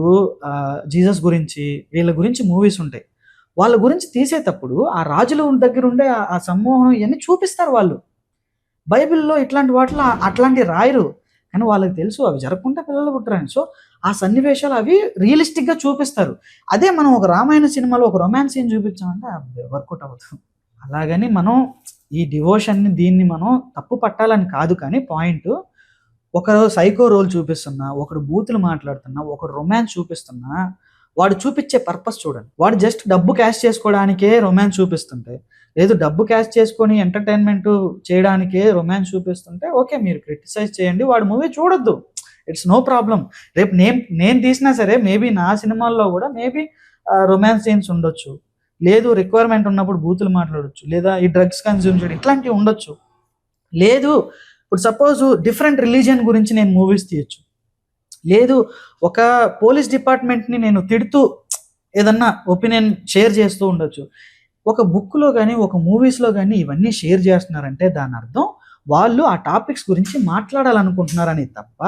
S2: జీసస్ గురించి వీళ్ళ గురించి మూవీస్ ఉంటాయి. వాళ్ళ గురించి తీసేటప్పుడు ఆ రాజుల దగ్గర ఉండే ఆ సమ్మోహనం ఇవన్నీ చూపిస్తారు వాళ్ళు. బైబిల్లో ఇట్లాంటి వాటిలో అట్లాంటి రాయరు, కానీ వాళ్ళకి తెలుసు అవి జరగకుండా పిల్లలు పుట్టరని. సో ఆ సన్నివేశాలు అవి రియలిస్టిక్గా చూపిస్తారు. అదే మనం ఒక రామాయణ సినిమాలో ఒక రొమాన్స్ సీన్ చూపించామంటే వర్కౌట్ అవ్వదు. అలాగని మనం ఈ డివోషన్ని దీన్ని మనం తప్పు పట్టాలని కాదు, కానీ పాయింట్ ఒకరు సైకో రోల్ చూపిస్తున్నా, ఒకడు బూతులు మాట్లాడుతున్నా, ఒకడు రొమాన్స్ చూపిస్తున్నా వాడు చూపించే పర్పస్ చూడండి. వాడు జస్ట్ డబ్బు క్యాష్ చేసుకోవడానికే రొమాన్స్ చూపిస్తుంటే, లేదు డబ్బు క్యాష్ చేసుకొని ఎంటర్టైన్మెంట్ చేయడానికే రొమాన్స్ చూపిస్తుంటే ఓకే, మీరు క్రిటిసైజ్ చేయండి, వాడు మూవీ చూడొద్దు, ఇట్స్ నో ప్రాబ్లం. రేపు నేను తీసినా సరే మేబీ నా సినిమాల్లో కూడా మేబీ రొమాన్స్ సీన్స్ ఉండొచ్చు, లేదు రిక్వైర్మెంట్ ఉన్నప్పుడు బూతులు మాట్లాడొచ్చు, లేదా ఈ డ్రగ్స్ కన్జ్యూమ్ చేయడం ఇట్లాంటివి ఉండొచ్చు. లేదు ఇప్పుడు సపోజ్ డిఫరెంట్ రిలీజియన్ గురించి నేను మూవీస్ తీయొచ్చు, లేదు ఒక పోలీస్ డిపార్ట్మెంట్ని నేను తిడుతూ ఏదన్నా ఒపీనియన్ షేర్ చేస్తూ ఉండొచ్చు. ఒక బుక్లో కానీ ఒక మూవీస్లో కానీ ఇవన్నీ షేర్ చేస్తున్నారంటే దాని అర్థం వాళ్ళు ఆ టాపిక్స్ గురించి మాట్లాడాలనుకుంటున్నారని తప్ప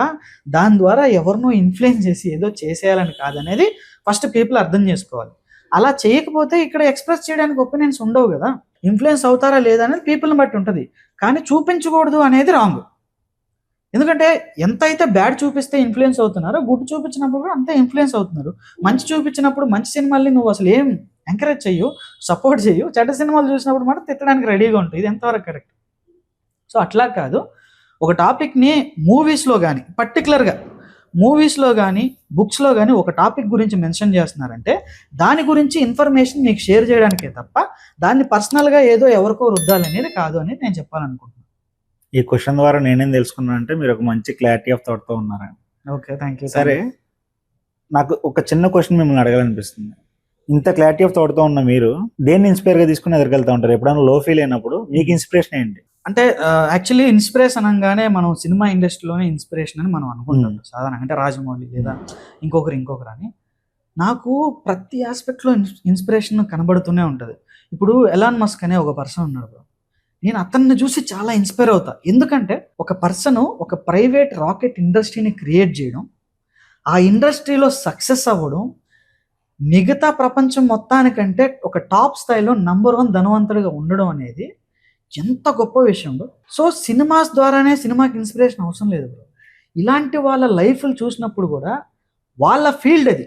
S2: దాని ద్వారా ఎవరినో ఇన్ఫ్లుయెన్స్ చేసి ఏదో చేసేయాలని కాదనేది ఫస్ట్ పీపుల్ అర్థం చేసుకోవాలి. అలా చేయకపోతే ఇక్కడ ఎక్స్ప్రెస్ చేయడానికి ఒపీనియన్స్ ఉండవు కదా. ఇన్ఫ్లుయెన్స్ అవుతారా లేదా అనేది పీపుల్ని బట్టి ఉంటుంది, కానీ చూపించకూడదు అనేది రాంగ్. ఎందుకంటే ఎంత అయితే బ్యాడ్ చూపిస్తే ఇన్ఫ్లుయెన్స్ అవుతున్నారో గుడ్ చూపించినప్పుడు కూడా అంతే ఇన్ఫ్లుయెన్స్ అవుతున్నారు. మంచి చూపించినప్పుడు మంచి సినిమాల్ని నువ్వు అసలు ఏం ఎంకరేజ్ చెయ్యు, సపోర్ట్ చెయ్యు, చెడ్డ సినిమాలు చూసినప్పుడు మాత్రం తిట్టడానికి రెడీగా ఉంటుంది. ఇది ఎంతవరకు కరెక్ట్? సో అట్లా కాదు, ఒక టాపిక్ని మూవీస్లో కానీ పర్టికులర్గా మూవీస్లో కానీ బుక్స్లో కానీ ఒక టాపిక్ గురించి మెన్షన్ చేస్తున్నారంటే దాని గురించి ఇన్ఫర్మేషన్ మీకు షేర్ చేయడానికే తప్ప దాన్ని పర్సనల్గా ఏదో ఎవరికో రుద్దాలనేది కాదు అనేది నేను చెప్పాలనుకుంటున్నాను.
S1: ఈ క్వశ్చన్ ద్వారా నేనేం తెలుసుకున్నాను అంటే మీరు ఒక మంచి క్లారిటీ ఆఫ్ థాట్తో ఉన్నారని.
S2: Okay, thank you.
S1: సరే, నాకు ఒక చిన్న క్వశ్చన్ మిమ్మల్ని అడగాలనిపిస్తుంది. ఇంత క్లారిటీ ఆఫ్ థాట్తో ఉన్న మీరు దేన్ని ఇన్స్పైర్గా తీసుకుని ఎదురుకెళ్తూ ఉంటారు? ఎప్పుడైనా లో ఫీల్ అయినప్పుడు మీకు ఇన్స్పిరేషన్ ఏంటి?
S2: అంటే యాక్చువల్లీ ఇన్స్పిరేషన్ అనగానే మనం సినిమా ఇండస్ట్రీలోనే ఇన్స్పిరేషన్ అని మనం అనుకుంటాం సాధారణంగా, అంటే రాజమౌళి లేదా ఇంకొకరు అని. నాకు ప్రతి ఆస్పెక్ట్లో ఇన్స్పిరేషన్ కనబడుతూనే ఉంటుంది. ఇప్పుడు ఎలాన్ మస్క్ అనే ఒక పర్సన్ ఉన్నాడు, నేను అతన్ని చూసి చాలా ఇన్స్పైర్ అవుతా. ఎందుకంటే ఒక పర్సన్ ఒక ప్రైవేట్ రాకెట్ ఇండస్ట్రీని క్రియేట్ చేయడం, ఆ ఇండస్ట్రీలో సక్సెస్ అవ్వడం, మిగతా ప్రపంచం మొత్తానికంటే ఒక టాప్ స్థాయిలో నంబర్ 1 ధనవంతుడిగా ఉండడం అనేది ఎంత గొప్ప విషయం బ్రో. సో సినిమాస్ ద్వారానే సినిమాకి ఇన్స్పిరేషన్ అవసరం లేదు బ్రో. ఇలాంటి వాళ్ళ లైఫ్లు చూసినప్పుడు కూడా వాళ్ళ ఫీల్డ్ అది,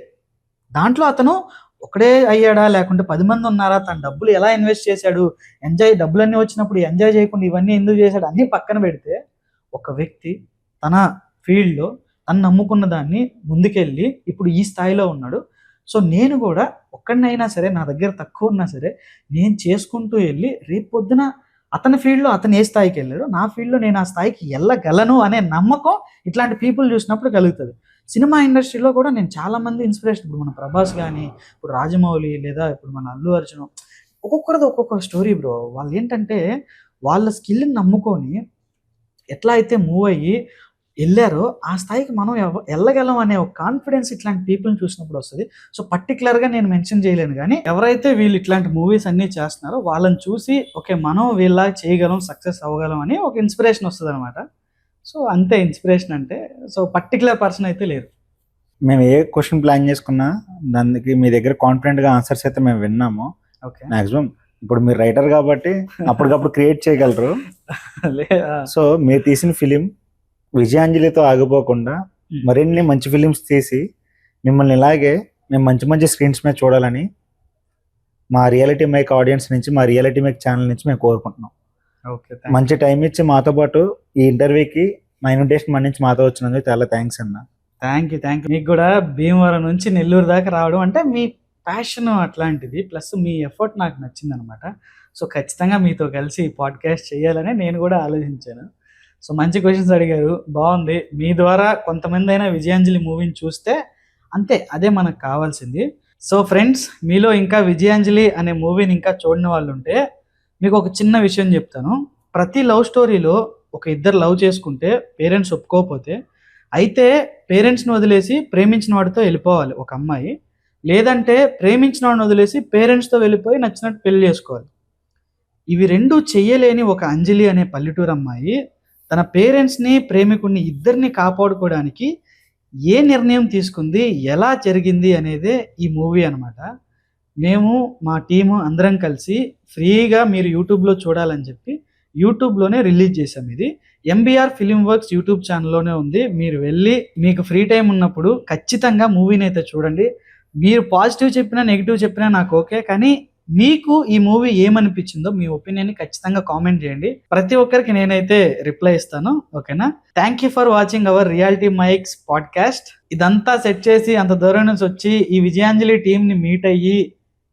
S2: దాంట్లో అతను ఒకడే అయ్యాడా లేకుంటే 10 మంది ఉన్నారా, తన డబ్బులు ఎలా ఇన్వెస్ట్ చేశాడు, డబ్బులన్నీ వచ్చినప్పుడు ఎంజాయ్ చేయకుండా ఇవన్నీ ఎందుకు చేశాడు అన్నీ పక్కన పెడితే ఒక వ్యక్తి తన ఫీల్డ్లో తను నమ్ముకున్న దాన్ని ముందుకెళ్ళి ఇప్పుడు ఈ స్థాయిలో ఉన్నాడు. సో నేను కూడా ఒక్కడినైనా సరే, నా దగ్గర తక్కువ ఉన్నా సరే నేను చేసుకుంటూ వెళ్ళి రేపు పొద్దున అతని ఫీల్డ్లో అతను ఏ స్థాయికి వెళ్ళాడో నా ఫీల్డ్లో నేను ఆ స్థాయికి వెళ్ళగలను అనే నమ్మకం ఇట్లాంటి పీపుల్ చూసినప్పుడు కలుగుతుంది. సినిమా ఇండస్ట్రీలో కూడా నేను చాలామంది ఇన్స్పిరేషన్, ఇప్పుడు మన ప్రభాస్ కానీ, ఇప్పుడు రాజమౌళి, లేదా ఇప్పుడు మన అల్లు అర్జున్, ఒక్కొక్కరిది ఒక్కొక్క స్టోరీ బ్రో. వాళ్ళు ఏంటంటే వాళ్ళ స్కిల్ని నమ్ముకొని ఎట్లా అయితే మూవ్ అయ్యి వెళ్ళారో ఆ స్థాయికి మనం వెళ్ళగలం అనే ఒక కాన్ఫిడెన్స్ ఇట్లాంటి పీపుల్ని చూసినప్పుడు వస్తుంది. సో పర్టికులర్గా నేను మెన్షన్ చేయలేను, కానీ ఎవరైతే వీళ్ళు ఇట్లాంటి మూవీస్ అన్నీ చేస్తున్నారో వాళ్ళని చూసి ఓకే మనం వీళ్ళ చేయగలం, సక్సెస్ అవ్వగలం అని ఒక ఇన్స్పిరేషన్ వస్తుంది అనమాట. సో అంతే ఇన్స్పిరేషన్ అంటే. సో పర్టికులర్ పర్సన్ అయితే లేరు.
S1: మేము ఏ క్వశ్చన్ ప్లాన్ చేసుకున్నా దానికి మీ దగ్గర కాన్ఫిడెంట్గా ఆన్సర్స్ అయితే మేము విన్నాము.
S2: ఓకే,
S1: మ్యాక్సిమం ఇప్పుడు మీరు రైటర్ కాబట్టి అప్పటికప్పుడు క్రియేట్ చేయగలరు. సో మీరు తీసిన ఫిలిం విజయాంజలితో ఆగిపోకుండా మరిన్ని మంచి ఫిలిమ్స్ తీసి మిమ్మల్ని ఇలాగే మేము మంచి మంచి స్క్రీన్స్ మీద చూడాలని మా రియాలిటీ మైక్ ఆడియన్స్ నుంచి, మా రియాలిటీ మైక్ ఛానల్ నుంచి మేము కోరుకుంటున్నాం.
S2: ఓకే,
S1: మంచి టైం ఇచ్చి మాతో పాటు ఈ ఇంటర్వ్యూకి మా ఇన్విటేషన్ మన నుంచి మాతో వచ్చినందుకు చాలా థ్యాంక్స్ అన్న.
S2: Thank you. మీకు కూడా భీమవరం నుంచి నెల్లూరు దాకా రావడం అంటే మీ ప్యాషన్ అట్లాంటిది, ప్లస్ మీ ఎఫర్ట్ నాకు నచ్చింది అనమాట. సో ఖచ్చితంగా మీతో కలిసి పాడ్కాస్ట్ చేయాలని నేను కూడా ఆలోచించాను. సో మంచి క్వశ్చన్స్ అడిగారు, బాగుంది. మీ ద్వారా కొంతమంది అయినా విజయాంజలి మూవీని చూస్తే అంతే, అదే మనకు కావాల్సింది. సో ఫ్రెండ్స్, మీలో ఇంకా విజయాంజలి అనే మూవీని ఇంకా చూడని వాళ్ళు ఉంటే మీకు ఒక చిన్న విషయం చెప్తాను. ప్రతి లవ్ స్టోరీలో ఒక ఇద్దరు లవ్ చేసుకుంటే పేరెంట్స్ ఒప్పుకోకపోతే అయితే పేరెంట్స్ని వదిలేసి ప్రేమించిన వాడితో వెళ్ళిపోవాలి ఒక అమ్మాయి, లేదంటే ప్రేమించిన వాడిని వదిలేసి పేరెంట్స్తో వెళ్ళిపోయి నచ్చినట్టు పెళ్లి చేసుకోవాలి. ఇవి రెండు చెయ్యలేని ఒక అంజలి అనే పల్లెటూరు అమ్మాయి తన పేరెంట్స్ని, ప్రేమికుడిని ఇద్దరిని కాపాడుకోవడానికి ఏ నిర్ణయం తీసుకుంది, ఎలా జరిగింది అనేదే ఈ మూవీ అనమాట. మేము మా టీము అందరం కలిసి ఫ్రీగా మీరు యూట్యూబ్లో చూడాలని చెప్పి యూట్యూబ్లోనే రిలీజ్ చేసాం. ఇది ఎంబీఆర్ ఫిలిం వర్క్స్ యూట్యూబ్ ఛానల్లోనే ఉంది. మీరు వెళ్ళి మీకు ఫ్రీ టైం ఉన్నప్పుడు ఖచ్చితంగా మూవీని అయితే చూడండి. మీరు పాజిటివ్ చెప్పినా నెగిటివ్ చెప్పినా నాకు ఓకే, కానీ మీకు ఈ మూవీ ఏమనిపించిందో మీ ఒపీనియన్ ఖచ్చితంగా కామెంట్ చేయండి. ప్రతి ఒక్కరికి నేనైతే రిప్లై ఇస్తాను. ఓకేనా? Thank you for watching our reality mics podcast. ఇదంతా సెట్ చేసి అంత దూరం నుంచి వచ్చి ఈ విజయాంజలి టీంని మీట్ అయ్యి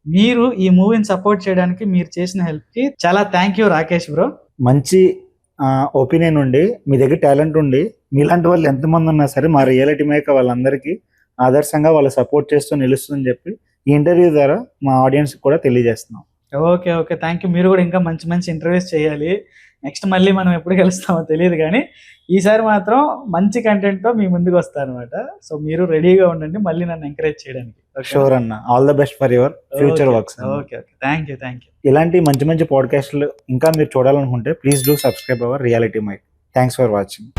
S2: మీరు ఈ మూవీని సపోర్ట్ చేయడానికి మీరు చేసిన హెల్ప్కి చాలా థ్యాంక్ యూ రాకేష్ బ్రో.
S1: మంచి ఒపీనియన్ ఉండి మీ దగ్గర టాలెంట్ ఉండి మీలాంటి వాళ్ళు ఎంతమంది ఉన్నా సరే మా రియాలిటీ మేక వాళ్ళందరికీ ఆదర్శంగా వాళ్ళు సపోర్ట్ చేస్తూ నిలుస్తుందని చెప్పి ఈ ఇంటర్వ్యూ ద్వారా మా ఆడియన్స్ కూడా తెలియజేస్తున్నాం.
S2: Okay okay, thank you. మీరు కూడా ఇంకా మంచి మంచి ఇంటర్వ్యూస్ చేయాలి. నెక్స్ట్ మళ్ళీ మనం ఎప్పుడు కలుస్తామో తెలియదు, కానీ ఈసారి మాత్రం మంచి కంటెంట్తో మీ ముందుకు వస్తాను అనమాట. సో మీరు రెడీగా ఉండండి మళ్ళీ నన్ను ఎంకరేజ్ చేయడానికి.
S1: షూర్ అన్న, all the best for your future works.
S2: Okay okay, thank you thank you.
S1: ఇలాంటి మంచి మంచి పాడ్కాస్ట్లు ఇంకా మీరు చూడాలనుకుంటే please do subscribe our reality mic. Thanks for watching.